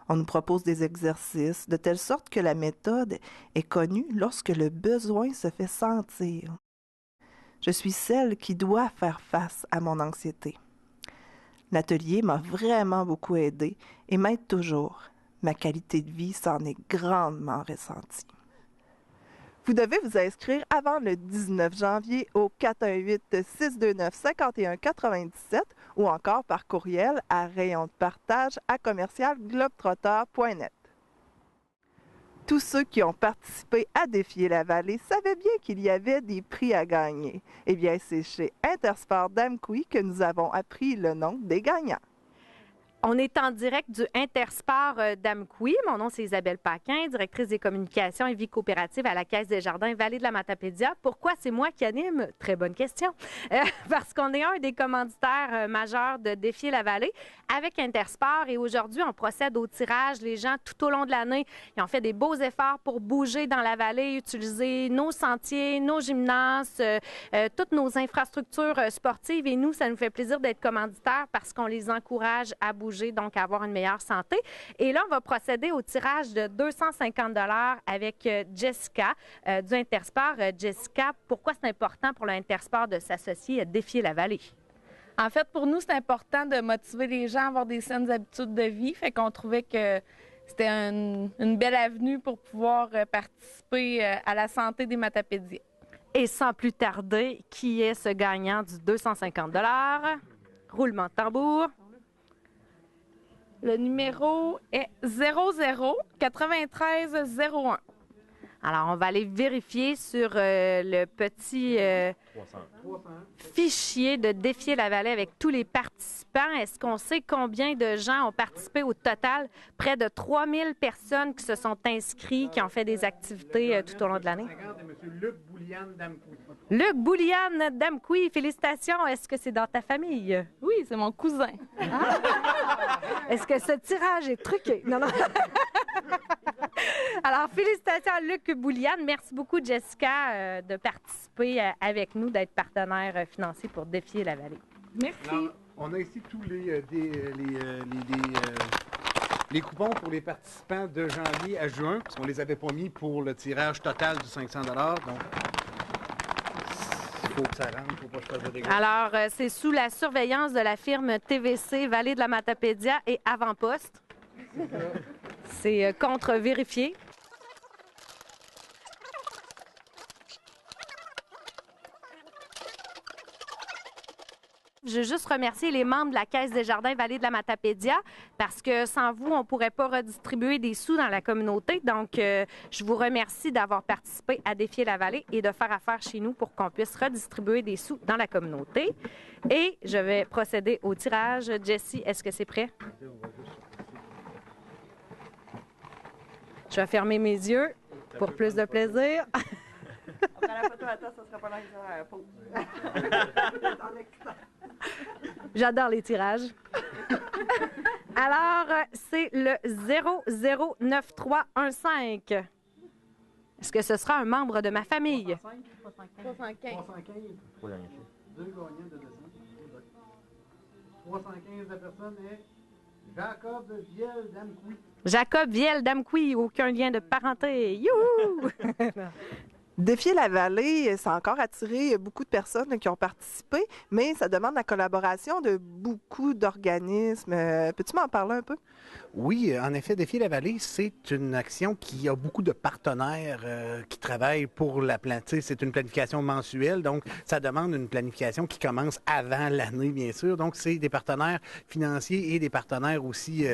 On nous propose des exercices de telle sorte que la méthode est connue lorsque le besoin se fait sentir. Je suis celle qui doit faire face à mon anxiété. L'atelier m'a vraiment beaucoup aidée et m'aide toujours. Ma qualité de vie s'en est grandement ressentie. Vous devez vous inscrire avant le 19 janvier au 418-629-5197 ou encore par courriel à rayondepartage@commercialglobetrotter.net. Tous ceux qui ont participé à Défier la Vallée savaient bien qu'il y avait des prix à gagner. Eh bien, c'est chez Intersport d'Amqui que nous avons appris le nom des gagnants. On est en direct du Intersport d'Amqui. Mon nom, c'est Isabelle Paquin, directrice des communications et vie coopérative à la Caisse des Jardins Vallée de la Matapédia. Pourquoi c'est moi qui anime? Très bonne question. Parce qu'on est un des commanditaires majeurs de Défier la Vallée avec Intersport. Et aujourd'hui, on procède au tirage. Les gens, tout au long de l'année, ils ont fait des beaux efforts pour bouger dans la vallée, utiliser nos sentiers, nos gymnases, toutes nos infrastructures sportives. Et nous, ça nous fait plaisir d'être commanditaires parce qu'on les encourage à bouger, donc à avoir une meilleure santé. Et là, on va procéder au tirage de 250 $ avec Jessica du Intersport. Jessica, pourquoi c'est important pour l'Intersport de s'associer à Défier la Vallée? En fait, pour nous, c'est important de motiver les gens à avoir des saines habitudes de vie. Fait qu'on trouvait que c'était une belle avenue pour pouvoir participer à la santé des Matapédiens. Et sans plus tarder, qui est ce gagnant du 250 $? Roulement de tambour. Le numéro est 009301. Alors, on va aller vérifier sur le petit fichier de Défier la Vallée avec tous les participants. Est-ce qu'on sait combien de gens ont participé au total? Près de 3000 personnes qui se sont inscrites, qui ont fait des activités tout au long de l'année. M. Luc Boulian d'Amqui. Luc Boulian d'Amqui, félicitations. Est-ce que c'est dans ta famille? Oui, c'est mon cousin. Ah! Est-ce que ce tirage est truqué? Non, non. Alors, félicitations à Luc Boulian. Merci beaucoup, Jessica, de participer avec nous, d'être partenaire financier pour Défier la Vallée. Merci. Alors, on a ici tous les coupons pour les participants de janvier à juin, parce qu'on ne les avait pas mis pour le tirage total du 500 $. Donc, il faut que ça rentre, il ne faut pas choisir des gros. Alors, c'est sous la surveillance de la firme TVC Vallée de la Matapédia et Avant-Poste. C'est contre-vérifié. Je veux juste remercier les membres de la Caisse des Jardins Vallée de la Matapédia parce que sans vous, on ne pourrait pas redistribuer des sous dans la communauté. Donc, je vous remercie d'avoir participé à Défier la Vallée et de faire affaire chez nous pour qu'on puisse redistribuer des sous dans la communauté. Et je vais procéder au tirage. Jessie, est-ce que c'est prêt? Je vais fermer mes yeux pour plus de plaisir. Après la photo, attends, ça sera pas là, ça pause. J'adore les tirages. Alors, c'est le 009315. Est-ce que ce sera un membre de ma famille? 315. 2 gagnants de descente. 315, la personne est Jacob Viel d'Amqui. Jacob Viel d'Amqui, aucun lien de parenté. Youhou! Défier la vallée, ça a encore attiré beaucoup de personnes qui ont participé, mais ça demande la collaboration de beaucoup d'organismes. Peux-tu m'en parler un peu? Oui, en effet, Défier la vallée, c'est une action qui a beaucoup de partenaires qui travaillent pour la planification. C'est une planification mensuelle, donc ça demande une planification qui commence avant l'année, bien sûr. Donc, c'est des partenaires financiers et des partenaires aussi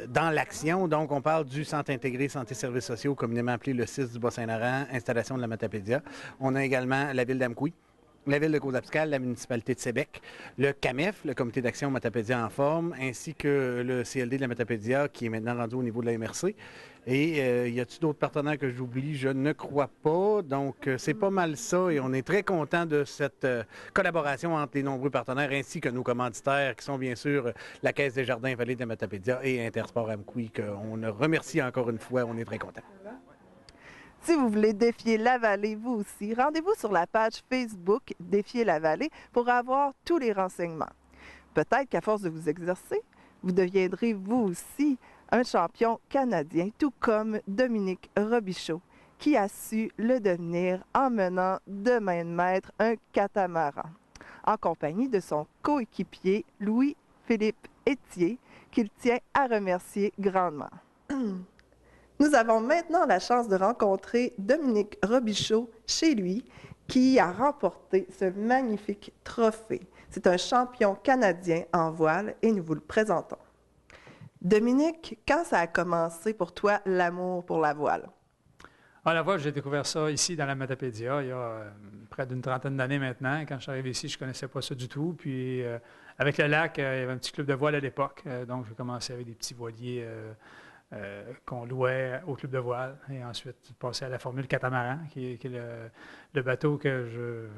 dans l'action. Donc, on parle du Centre intégré santé-services sociaux, communément appelé le 6 du Bas-Saint-Laurent, installation de la Matapédia. On a également la ville d'Amqui, la ville de Causapscal, la municipalité de Sébec, le CAMEF, le comité d'action Matapédia en forme, ainsi que le CLD de la Matapédia qui est maintenant rendu au niveau de la MRC. Et y a-t-il d'autres partenaires que j'oublie? Je ne crois pas. Donc, c'est pas mal ça et on est très content de cette collaboration entre les nombreux partenaires ainsi que nos commanditaires qui sont bien sûr la Caisse des Jardins Vallée de la Matapédia et Intersport Amqui qu'on remercie encore une fois. On est très contents. Si vous voulez défier la vallée, vous aussi, rendez-vous sur la page Facebook Défier la vallée pour avoir tous les renseignements. Peut-être qu'à force de vous exercer, vous deviendrez vous aussi un champion canadien, tout comme Dominique Robichaud, qui a su le devenir en menant de main de maître un catamaran, en compagnie de son coéquipier Louis-Philippe Étier, qu'il tient à remercier grandement. Nous avons maintenant la chance de rencontrer Dominique Robichaud chez lui, qui a remporté ce magnifique trophée. C'est un champion canadien en voile et nous vous le présentons. Dominique, quand ça a commencé pour toi l'amour pour la voile? Ah, la voile, j'ai découvert ça ici dans la Matapédia il y a près d'une trentaine d'années maintenant. Quand je suis arrivé ici, je ne connaissais pas ça du tout. Puis avec le lac, il y avait un petit club de voile à l'époque. Donc j'ai commencé avec des petits voiliers qu'on louait au club de voile. Et ensuite, passé à la formule catamaran, qui est le bateau que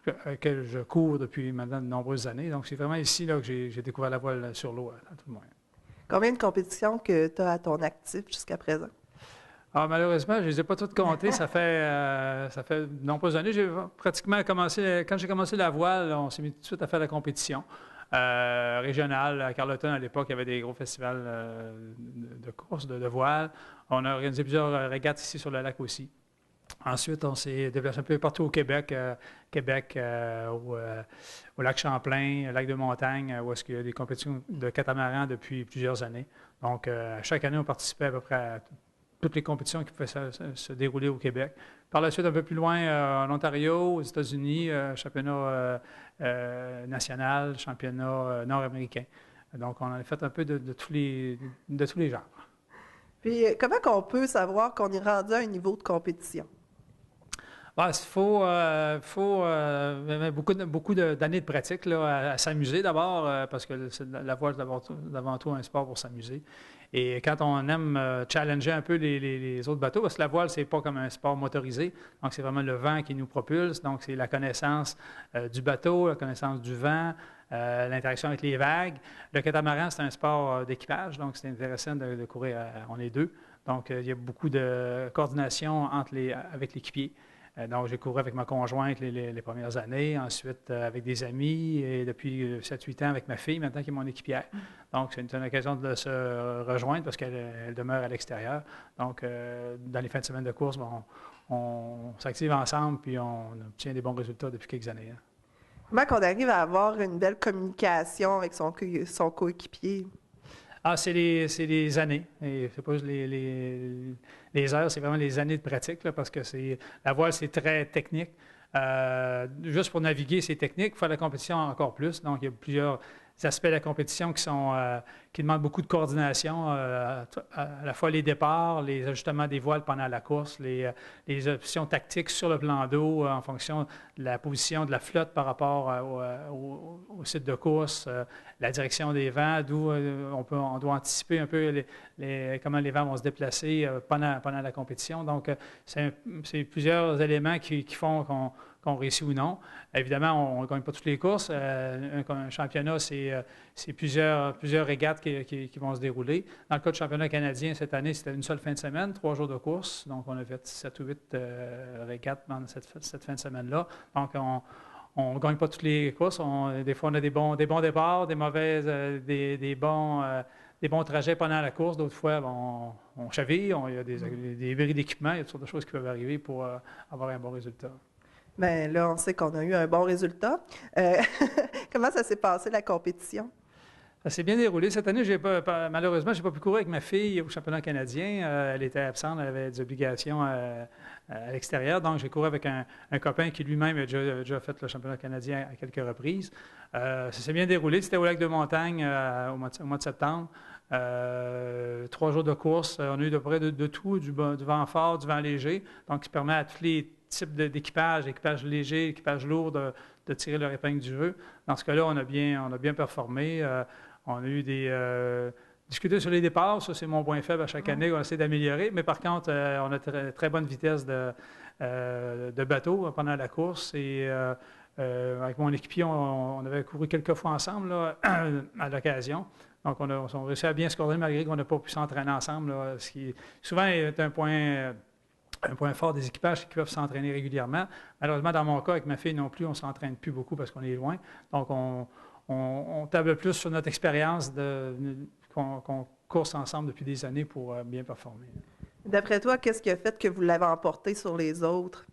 je cours depuis maintenant de nombreuses années. Donc c'est vraiment ici là, que j'ai découvert la voile sur l'eau, à tout le moins. Combien de compétitions que tu as à ton actif jusqu'à présent? Ah, malheureusement, je ne les ai pas toutes comptées. Ça fait de nombreuses années. J'ai pratiquement commencé, quand j'ai commencé la voile, on s'est mis tout de suite à faire la compétition régionale. À Carleton, à l'époque, il y avait des gros festivals de courses, de voile. On a organisé plusieurs régates ici sur le lac aussi. Ensuite, on s'est déplacé un peu partout au Québec, au lac Champlain, au lac de Montagne, où est-ce qu'il y a des compétitions de catamaran depuis plusieurs années. Donc, chaque année, on participait à peu près à toutes les compétitions qui pouvaient se dérouler au Québec. Par la suite, un peu plus loin, en Ontario, aux États-Unis, championnat national, championnat nord-américain. Donc, on a fait un peu de tous les genres. Puis, comment qu'on peut savoir qu'on est rendu à un niveau de compétition? Il faut beaucoup d'années de pratique là, à s'amuser d'abord, parce que la voile, c'est avant tout un sport pour s'amuser. Et quand on aime challenger un peu les autres bateaux, parce que la voile, c'est pas comme un sport motorisé, donc c'est vraiment le vent qui nous propulse, donc c'est la connaissance du bateau, la connaissance du vent, l'interaction avec les vagues. Le catamaran, c'est un sport d'équipage, donc c'est intéressant de courir, on est deux. Donc, il y a beaucoup de coordination avec l'équipier. Donc, j'ai couru avec ma conjointe les premières années, ensuite avec des amis, et depuis 7-8 ans avec ma fille, maintenant qui est mon équipière. Donc, c'est une occasion de se rejoindre parce qu'elle demeure à l'extérieur. Donc, dans les fins de semaine de course, on s'active ensemble puis on obtient des bons résultats depuis quelques années. Comment qu'on arrive à avoir une belle communication avec son coéquipier? Ah, c'est les années. Et c'est pas les heures, c'est vraiment les années de pratique, là, parce que la voile, c'est très technique. Juste pour naviguer, c'est technique. Pour faire la compétition, encore plus. Donc, il y a plusieurs aspects de la compétition qui demandent beaucoup de coordination, à la fois les départs, les ajustements des voiles pendant la course, les options tactiques sur le plan d'eau en fonction de la position de la flotte par rapport au site de course, la direction des vents, d'où on doit anticiper un peu comment les vents vont se déplacer pendant la compétition. Donc, c'est plusieurs éléments qui font qu'on réussit ou non. Évidemment, on ne gagne pas toutes les courses. Un championnat, c'est plusieurs régates qui vont se dérouler. Dans le cas du championnat canadien, cette année, c'était une seule fin de semaine, 3 jours de course. Donc, on a fait 7 ou 8 régates dans cette fin de semaine-là. Donc, on ne gagne pas toutes les courses. Des fois, on a des bons départs, des mauvaises, des bons trajets pendant la course. D'autres fois, on chaville, il y a des bris d'équipement, il y a toutes sortes de choses qui peuvent arriver pour avoir un bon résultat. Bien, là, on sait qu'on a eu un bon résultat. Comment ça s'est passé, la compétition? Ça s'est bien déroulé. Cette année, malheureusement, je n'ai pas pu courir avec ma fille au championnat canadien. Elle était absente, elle avait des obligations à l'extérieur. Donc, j'ai couru avec un copain qui lui-même a déjà fait le championnat canadien à quelques reprises. Ça s'est bien déroulé. C'était au lac de Montagne au mois de septembre. 3 jours de course. On a eu de près de tout, du vent fort, du vent léger. Donc, ça permet à tous les types d'équipage, équipage léger, équipage lourd, de tirer leur épingle du jeu. Dans ce cas-là, on a bien performé. On a eu discuté sur les départs. Ça, c'est mon point faible à chaque année. On essaie d'améliorer. Mais par contre, on a très bonne vitesse de bateau pendant la course. Et avec mon équipier, on avait couru quelques fois ensemble là, à l'occasion. Donc, on a réussi à bien se coordonner malgré qu'on n'a pas pu s'entraîner ensemble, là, ce qui souvent est un point fort des équipages qui peuvent s'entraîner régulièrement. Malheureusement, dans mon cas, avec ma fille non plus, on ne s'entraîne plus beaucoup parce qu'on est loin. Donc, on table plus sur notre expérience qu'on course ensemble depuis des années pour bien performer. D'après toi, qu'est-ce qui a fait que vous l'avez emporté sur les autres?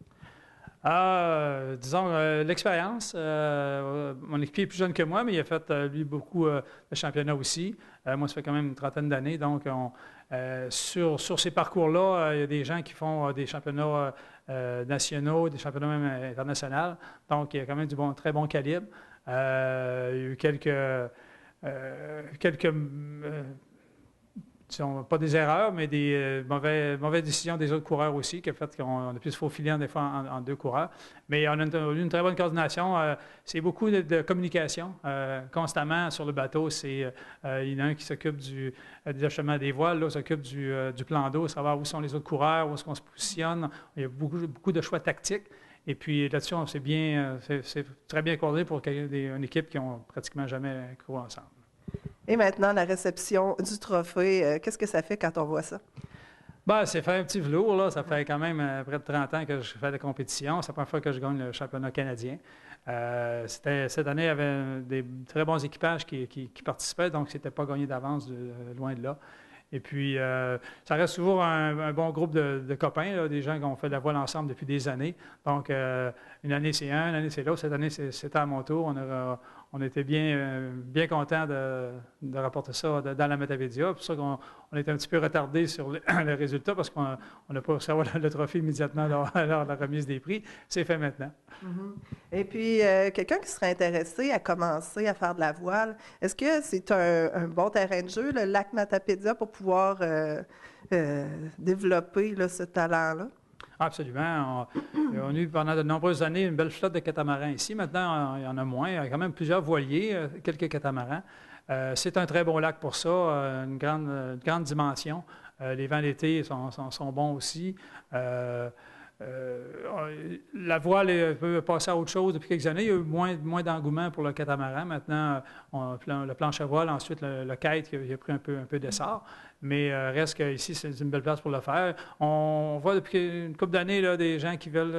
Disons, l'expérience. Mon équipier est plus jeune que moi, mais il a fait, lui, beaucoup de championnats aussi. Moi, ça fait quand même une trentaine d'années. Donc, sur ces parcours-là, il y a des gens qui font des championnats nationaux, des championnats même internationaux. Donc, il y a quand même du très bon calibre. Il y a eu quelques disons, pas des erreurs, mais des mauvaises décisions des autres coureurs aussi, qui a fait qu'on a pu se faufiler des fois en 2 coureurs. Mais on a eu une très bonne coordination. C'est beaucoup de communication constamment sur le bateau. Il y en a un qui s'occupe des achemins des voiles, l'autre s'occupe du plan d'eau, savoir où sont les autres coureurs, où est-ce qu'on se positionne. Il y a beaucoup de choix tactiques. Et puis là-dessus, c'est très bien coordonné pour une équipe qui n'ont pratiquement jamais couru ensemble. Et maintenant, la réception du trophée, qu'est-ce que ça fait quand on voit ça? Bien, c'est fait un petit velours, là. Ça fait quand même près de 30 ans que je fais la compétition. C'est la première fois que je gagne le championnat canadien. Cette année, il y avait des très bons équipages qui participaient, donc ce n'était pas gagné d'avance, loin de là. Et puis, ça reste toujours un bon groupe de copains, là, des gens qui ont fait de la voile ensemble depuis des années. Donc, une année, c'est une année, c'est l'autre. Cette année, c'était à mon tour. On était bien contents de rapporter ça dans la Matapédia. C'est pour ça qu'on était un petit peu retardé sur les résultats parce qu'on n'a pas réussi à avoir le trophée immédiatement lors de la remise des prix. C'est fait maintenant. Mm-hmm. Et puis, quelqu'un qui serait intéressé à commencer à faire de la voile, est-ce que c'est un bon terrain de jeu, le lac Matapédia, pour pouvoir développer là, ce talent-là? Absolument. On a eu pendant de nombreuses années une belle flotte de catamarans ici. Maintenant, il y en a moins. Il y a quand même plusieurs voiliers, quelques catamarans. C'est un très bon lac pour ça, une grande dimension. Les vents d'été sont bons aussi. La voile peut passer à autre chose depuis quelques années. Il y a eu moins d'engouement pour le catamaran. Maintenant, le planche à voile, ensuite le kite qui a pris un peu d'essor. Mais reste qu'ici, c'est une belle place pour le faire. On voit depuis une couple d'années là, des gens qui veulent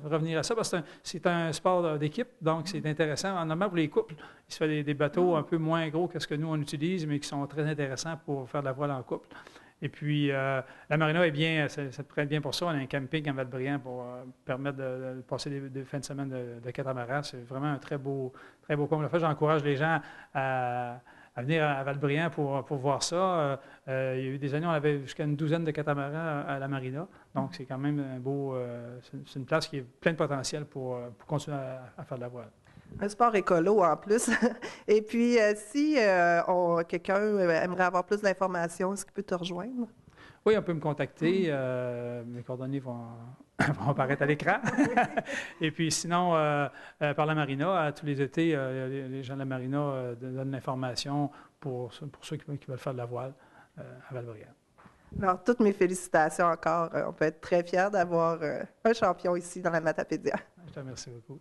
revenir à ça parce que c'est un sport d'équipe, donc c'est intéressant. Normalement, pour les couples, il se fait des bateaux un peu moins gros que ce que nous, on utilise, mais qui sont très intéressants pour faire de la voile en couple. Et puis, la marina ça te prête bien pour ça. On a un camping à Val-Briand pour permettre de passer des fins de semaine de catamaran. C'est vraiment un très beau coin. J'encourage les gens à venir à Val-Briand pour voir ça. Il y a eu des années, on avait jusqu'à une douzaine de catamarans à la marina. Donc, c'est quand même c'est une place qui est pleine de potentiel pour continuer à faire de la voile. Un sport écolo en plus. Et puis, si quelqu'un aimerait avoir plus d'informations, est-ce qu'il peut te rejoindre? Oui, on peut me contacter. Mes coordonnées vont apparaître à l'écran. Et puis sinon, par la marina, à tous les étés, les gens de la marina donnent l'information pour ceux qui veulent faire de la voile à Val-Briand. Alors, toutes mes félicitations encore. On peut être très fiers d'avoir un champion ici dans la Matapédia. Je te remercie beaucoup.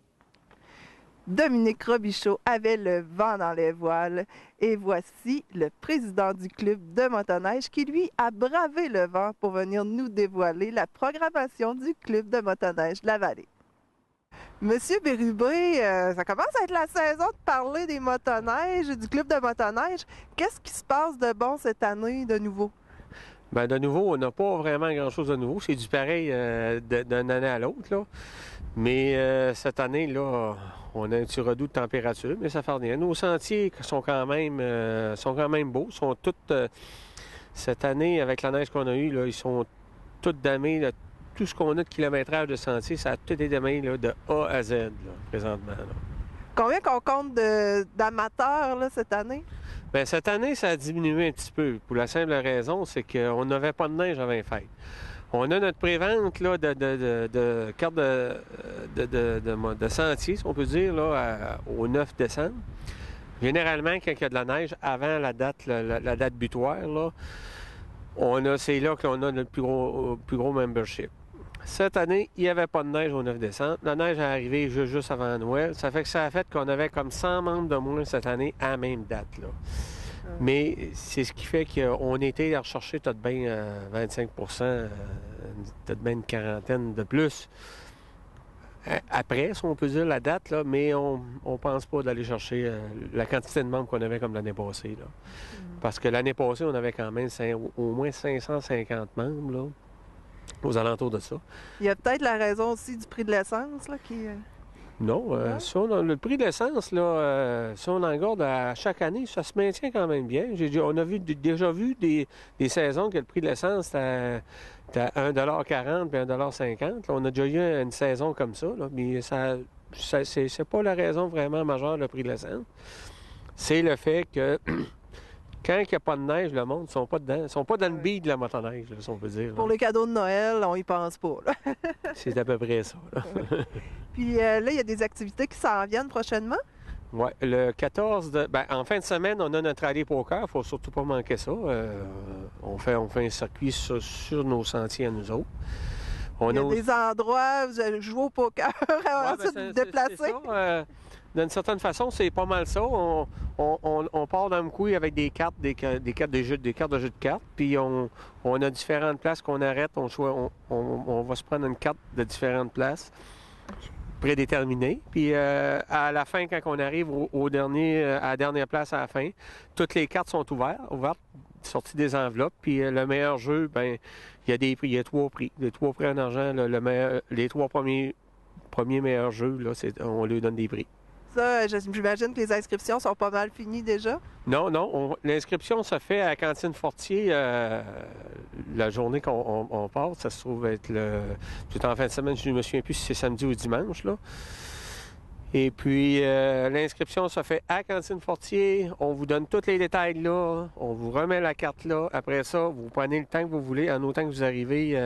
Dominique Robichaud avait le vent dans les voiles. Et voici le président du club de motoneige qui, lui, a bravé le vent pour venir nous dévoiler la programmation du club de motoneige de la Vallée. Monsieur Bérubé, ça commence à être la saison de parler des motoneiges, du club de motoneige. Qu'est-ce qui se passe de bon cette année de nouveau? Bien, de nouveau, on n'a pas vraiment grand-chose de nouveau. C'est du pareil d'une année à l'autre, là. Mais cette année, là, on a un petit redout de température, mais ça fait rien. Nos sentiers sont quand même beaux. Sont toutes, cette année, avec la neige qu'on a eue, là, ils sont tous damés. Là. Tout ce qu'on a de kilométrage de sentiers, ça a tout été damé là, de A à Z, là, présentement. Là. Combien qu'on compte d'amateurs là, cette année? Bien, cette année, ça a diminué un petit peu. Pour la simple raison, c'est qu'on n'avait pas de neige avant les fêtes. On a notre prévente là, de cartes de sentier, si on peut dire, là, au 9 décembre. Généralement, quand il y a de la neige, avant la date butoir, là, c'est là qu'on a notre plus gros membership. Cette année, il n'y avait pas de neige au 9 décembre. La neige est arrivée juste avant Noël. Ça a fait qu'on avait comme 100 membres de moins cette année à la même date. Là. Mais c'est ce qui fait qu'on était à rechercher peut-être bien 25 peut-être bien une quarantaine de plus. Après, si on peut dire la date, là, mais on ne pense pas d'aller chercher la quantité de membres qu'on avait comme l'année passée. Là. Parce que l'année passée, on avait quand même au moins 550 membres, là, aux alentours de ça. Il y a peut-être la raison aussi du prix de l'essence là, qui... Non, si le prix de l'essence, là, si on en garde à chaque année, ça se maintient quand même bien. On a déjà vu des saisons que le prix de l'essence était à 1,40 puis 1,50 $. Là, on a déjà eu une saison comme ça, là, mais c'est pas la raison vraiment majeure, le prix de l'essence. C'est le fait que quand il n'y a pas de neige, le monde ne sont pas dedans. Ils sont pas dans le bille de la motoneige, là, si on peut dire. Là. Pour les cadeaux de Noël, on y pense pas. C'est à peu près ça. Puis là, il y a des activités qui s'en viennent prochainement? Oui, le 14 en fin de semaine, on a notre rallye poker. Il ne faut surtout pas manquer ça. On fait un circuit sur nos sentiers à nous autres. Il y a des endroits où vous allez jouer au poker avant de vous déplacer? C'est ça. D'une certaine façon, c'est pas mal ça. On part dans Mkoui avec des cartes, des cartes de jeu de cartes. Puis on a différentes places qu'on arrête. On va se prendre une carte de différentes places prédéterminées. Puis à la fin, quand on arrive à la dernière place à la fin, toutes les cartes sont ouvertes, sorties des enveloppes. Puis le meilleur jeu, ben il y a des prix, il y a 3 prix. Les 3 prix en argent, les 3 premiers meilleurs jeux, là, on leur donne des prix. Ça, j'imagine que les inscriptions sont pas mal finies déjà? Non. L'inscription se fait à la cantine Fortier la journée qu'on part. Ça se trouve être tout en fin de semaine. Je ne me souviens plus si c'est samedi ou dimanche. Là. Et puis, l'inscription se fait à la cantine Fortier. On vous donne tous les détails là. On vous remet la carte là. Après ça, vous prenez le temps que vous voulez, en autant que vous arrivez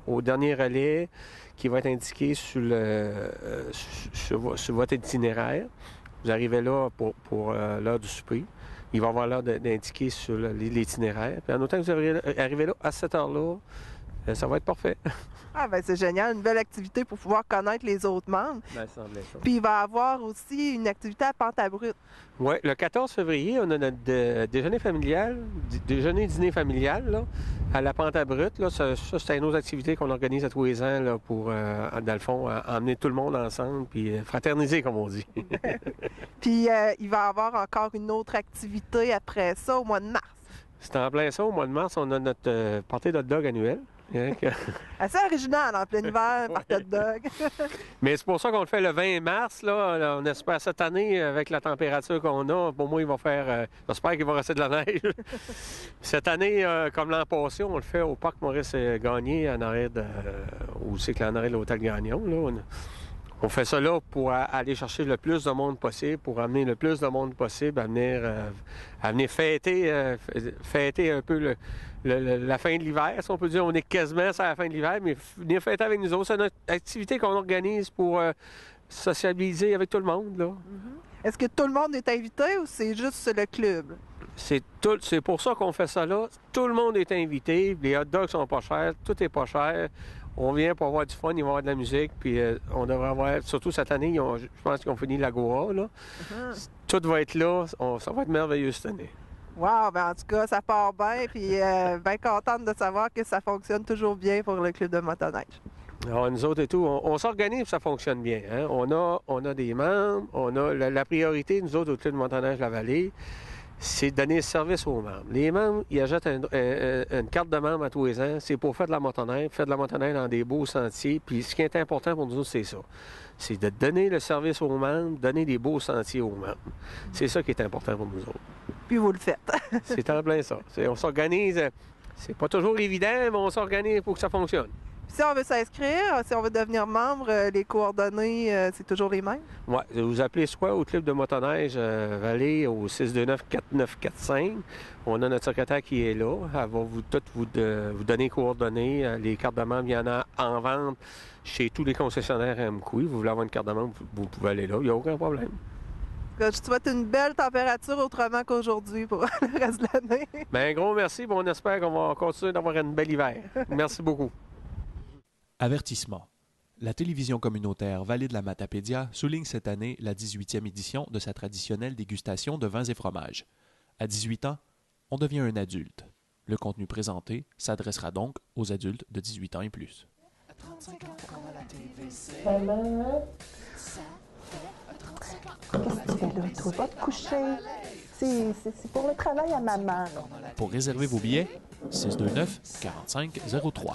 au dernier relais qui va être indiqué sur votre itinéraire. Vous arrivez là pour l'heure du souper. Il va y avoir l'heure d'indiquer sur l'itinéraire. Puis en autant que vous arrivez là à cette heure-là, ça va être parfait. Ah ben c'est génial, une belle activité pour pouvoir connaître les autres membres. Ben, ça semblait ça. Puis il va y avoir aussi une activité à Pente-à-Brut. Oui, le 14 février, on a notre déjeuner familial, dîner familial là, à la Pente-à-Brut. Là, ça c'est une autre activité qu'on organise à tous les ans là, pour, dans le fond, emmener tout le monde ensemble puis fraterniser, comme on dit. Puis il va y avoir encore une autre activité après ça au mois de mars. C'est en plein ça, au mois de mars, on a notre party d'hot dog annuel. Assez original en plein hiver, party hot dog. Mais c'est pour ça qu'on le fait le 20 mars. Là. On espère cette année, avec la température qu'on a, pour moi, il va faire... j'espère qu'il va rester de la neige. Cette année, comme l'an passé, on le fait au Parc Maurice-Gagné, en arrière où c'est en arrière de l'Hôtel Gagnon. Là. On fait ça là pour aller chercher le plus de monde possible, pour amener le plus de monde possible à venir fêter un peu la fin de l'hiver. Si on peut dire, on est quasiment à la fin de l'hiver, mais venir fêter avec nous autres, c'est une activité qu'on organise pour sociabiliser avec tout le monde. Là. Est-ce que tout le monde est invité ou c'est juste le club? C'est pour ça qu'on fait ça là. Tout le monde est invité. Les hot dogs sont pas chers. Tout est pas cher. On vient pour avoir du fun, il va y avoir de la musique. Puis on devrait avoir, surtout cette année, je pense qu'ils ont fini l'Agora, là. Tout va être là. Ça va être merveilleux cette année. Wow! Ben en tout cas, ça part bien. Puis bien contente de savoir que ça fonctionne toujours bien pour le club de motoneige. Alors, nous autres et tout, on s'organise et ça fonctionne bien. Hein? On a des membres. On a la priorité, nous autres, au club de motoneige La Vallée, c'est de donner le service aux membres. Les membres, ils achètent une carte de membre à tous les ans. C'est pour faire de la motoneige, dans des beaux sentiers. Puis ce qui est important pour nous autres, c'est ça. C'est de donner le service aux membres, donner des beaux sentiers aux membres. C'est ça qui est important pour nous autres. Puis vous le faites. C'est en plein ça. On s'organise. C'est pas toujours évident, mais on s'organise pour que ça fonctionne. Si on veut s'inscrire, si on veut devenir membre, les coordonnées, c'est toujours les mêmes? Oui. Vous appelez soit au club de motoneige Vallée au 629-4945. On a notre secrétaire qui est là. Elle va vous donner les coordonnées. Les cartes de membre, il y en a en vente chez tous les concessionnaires à Amkoui. Vous voulez avoir une carte de membre, vous pouvez aller là. Il n'y a aucun problème. Je te souhaite une belle température autrement qu'aujourd'hui pour le reste de l'année. Bien, un gros merci. On espère qu'on va continuer d'avoir une belle hiver. Merci beaucoup. Avertissement. La télévision communautaire Vallée de la Matapédia souligne cette année la 18e édition de sa traditionnelle dégustation de vins et fromages. À 18 ans, on devient un adulte. Le contenu présenté s'adressera donc aux adultes de 18 ans et plus. Qu'est-ce que tu fais là? Tu vas pas te coucher. C'est pour le travail à maman. Pour réserver vos billets, 629-4503.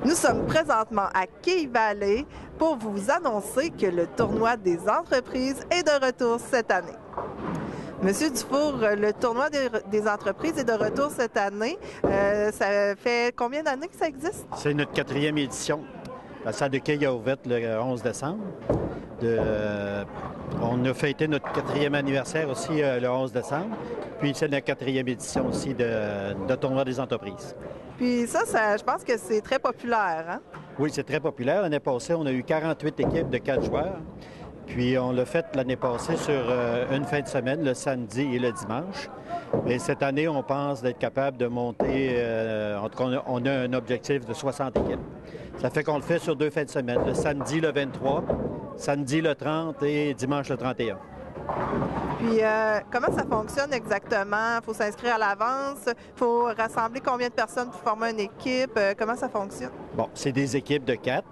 Nous sommes présentement à Quai Vallée pour vous annoncer que le tournoi des entreprises est de retour cette année. Monsieur Dufour, le tournoi des entreprises est de retour cette année. Ça fait combien d'années que ça existe? C'est notre 4e édition. La salle de quai a ouvert le 11 décembre. On a fêté notre 4e anniversaire aussi le 11 décembre. Puis c'est la 4e édition aussi de tournoi des entreprises. Puis ça, je pense que c'est très populaire, hein? Oui, c'est très populaire. L'année passée, on a eu 48 équipes de 4 joueurs. Puis on l'a fait l'année passée sur une fin de semaine, le samedi et le dimanche. Et cette année, on pense d'être capable de monter, en tout cas, on a un objectif de 60 équipes. Ça fait qu'on le fait sur 2 fins de semaine, le samedi le 23, samedi le 30 et dimanche le 31. Puis, comment ça fonctionne exactement? Il faut s'inscrire à l'avance? Il faut rassembler combien de personnes pour former une équipe? Comment ça fonctionne? Bon, c'est des équipes de 4.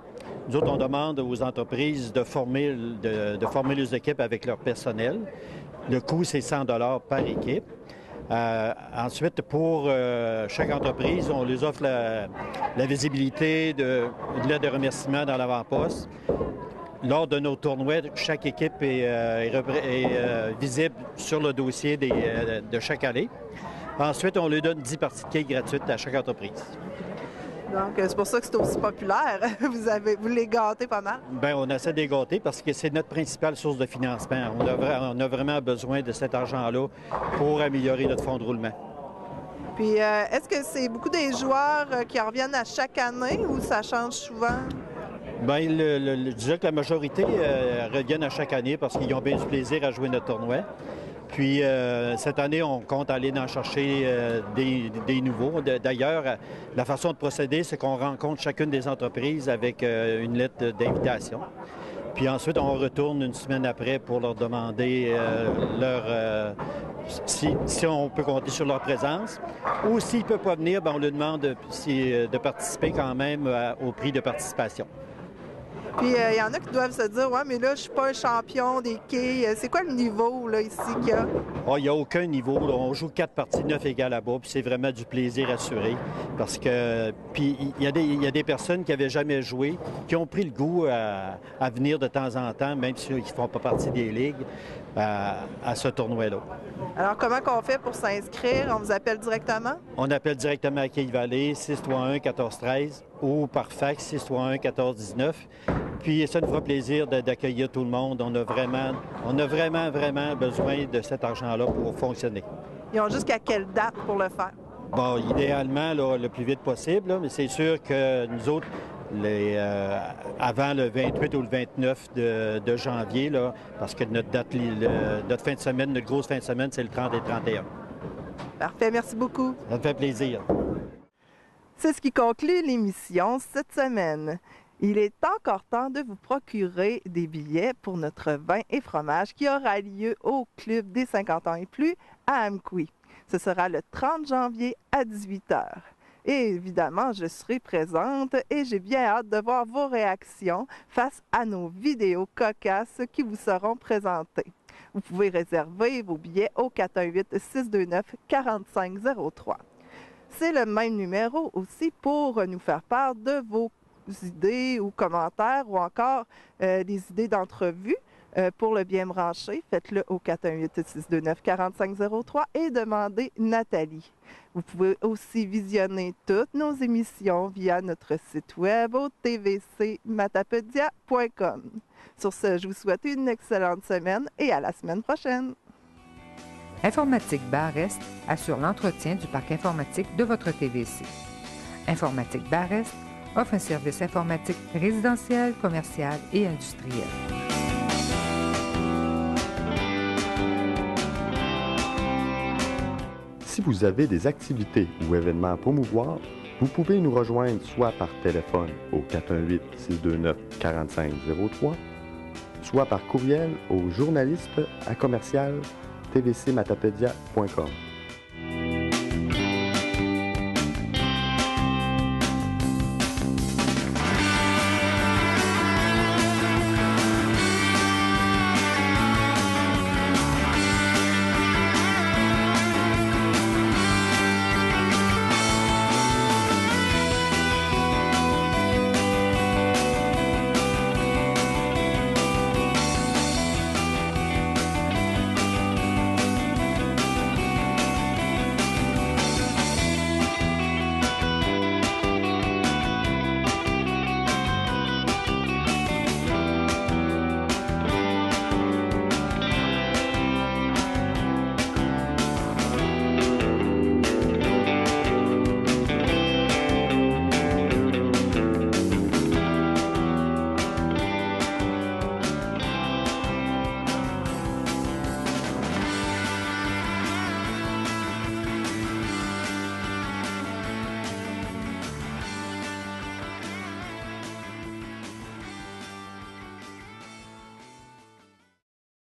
Nous autres, on demande aux entreprises de former les équipes avec leur personnel. Le coût, c'est 100 $ par équipe. Ensuite, pour chaque entreprise, on leur offre la visibilité de l'aide de remerciement dans l'avant-poste. Lors de nos tournois, chaque équipe est visible sur le dossier de chaque année. Ensuite, on leur donne 10 parties de quai gratuites à chaque entreprise. Donc, c'est pour ça que c'est aussi populaire. Vous les gâtez pas mal. Bien, on essaie de les gâter parce que c'est notre principale source de financement. On a vraiment besoin de cet argent-là pour améliorer notre fonds de roulement. Puis, est-ce que c'est beaucoup des joueurs qui reviennent à chaque année ou ça change souvent? Bien, je dirais que la majorité reviennent à chaque année parce qu'ils ont bien du plaisir à jouer notre tournoi. Puis, cette année, on compte aller en chercher des nouveaux. D'ailleurs, la façon de procéder, c'est qu'on rencontre chacune des entreprises avec une lettre d'invitation. Puis ensuite, on retourne une semaine après pour leur demander si on peut compter sur leur présence. Ou s'ils ne peuvent pas venir, bien, on leur demande de participer quand même au prix de participation. Puis, il y en a qui doivent se dire « Ouais, mais là, je suis pas un champion des quais. » C'est quoi le niveau, là, ici, qu'il y a? Oh, il n'y a aucun niveau. Là. On joue 4 parties, 9 égales là-bas, puis c'est vraiment du plaisir assuré. Parce que, puis, il y a des personnes qui n'avaient jamais joué, qui ont pris le goût à venir de temps en temps, même s'ils ne font pas partie des ligues, à ce tournoi-là. Alors, comment qu'on fait pour s'inscrire? On vous appelle directement? On appelle directement à Quai Vallée, 631-1413, ou par fax, 631-1419. Puis ça nous fera plaisir d'accueillir tout le monde. On a vraiment besoin de cet argent-là pour fonctionner. Ils ont jusqu'à quelle date pour le faire? Bon, idéalement, là, le plus vite possible, là, mais c'est sûr que nous autres, avant le 28 ou le 29 de janvier, là, parce que notre fin de semaine, notre grosse fin de semaine, c'est le 30 et 31. Parfait, merci beaucoup. Ça me fait plaisir. C'est ce qui conclut l'émission cette semaine. Il est encore temps de vous procurer des billets pour notre vin et fromage qui aura lieu au Club des 50 ans et plus à Amqui. Ce sera le 30 janvier à 18h. Et évidemment, je serai présente et j'ai bien hâte de voir vos réactions face à nos vidéos cocasses qui vous seront présentées. Vous pouvez réserver vos billets au 418-629-4503. C'est le même numéro aussi pour nous faire part de vos idées ou commentaires ou encore des idées d'entrevue pour le bien branché. Faites-le au 418-629-4503 et demandez Nathalie. Vous pouvez aussi visionner toutes nos émissions via notre site web au tvcmatapedia.com. Sur ce, je vous souhaite une excellente semaine et à la semaine prochaine. Informatique Bar-Est assure l'entretien du parc informatique de votre TVC. Informatique Bar-Est offre un service informatique résidentiel, commercial et industriel. Si vous avez des activités ou événements à promouvoir, vous pouvez nous rejoindre soit par téléphone au 418-629-4503, soit par courriel au journaliste@tvcmatapedia.com.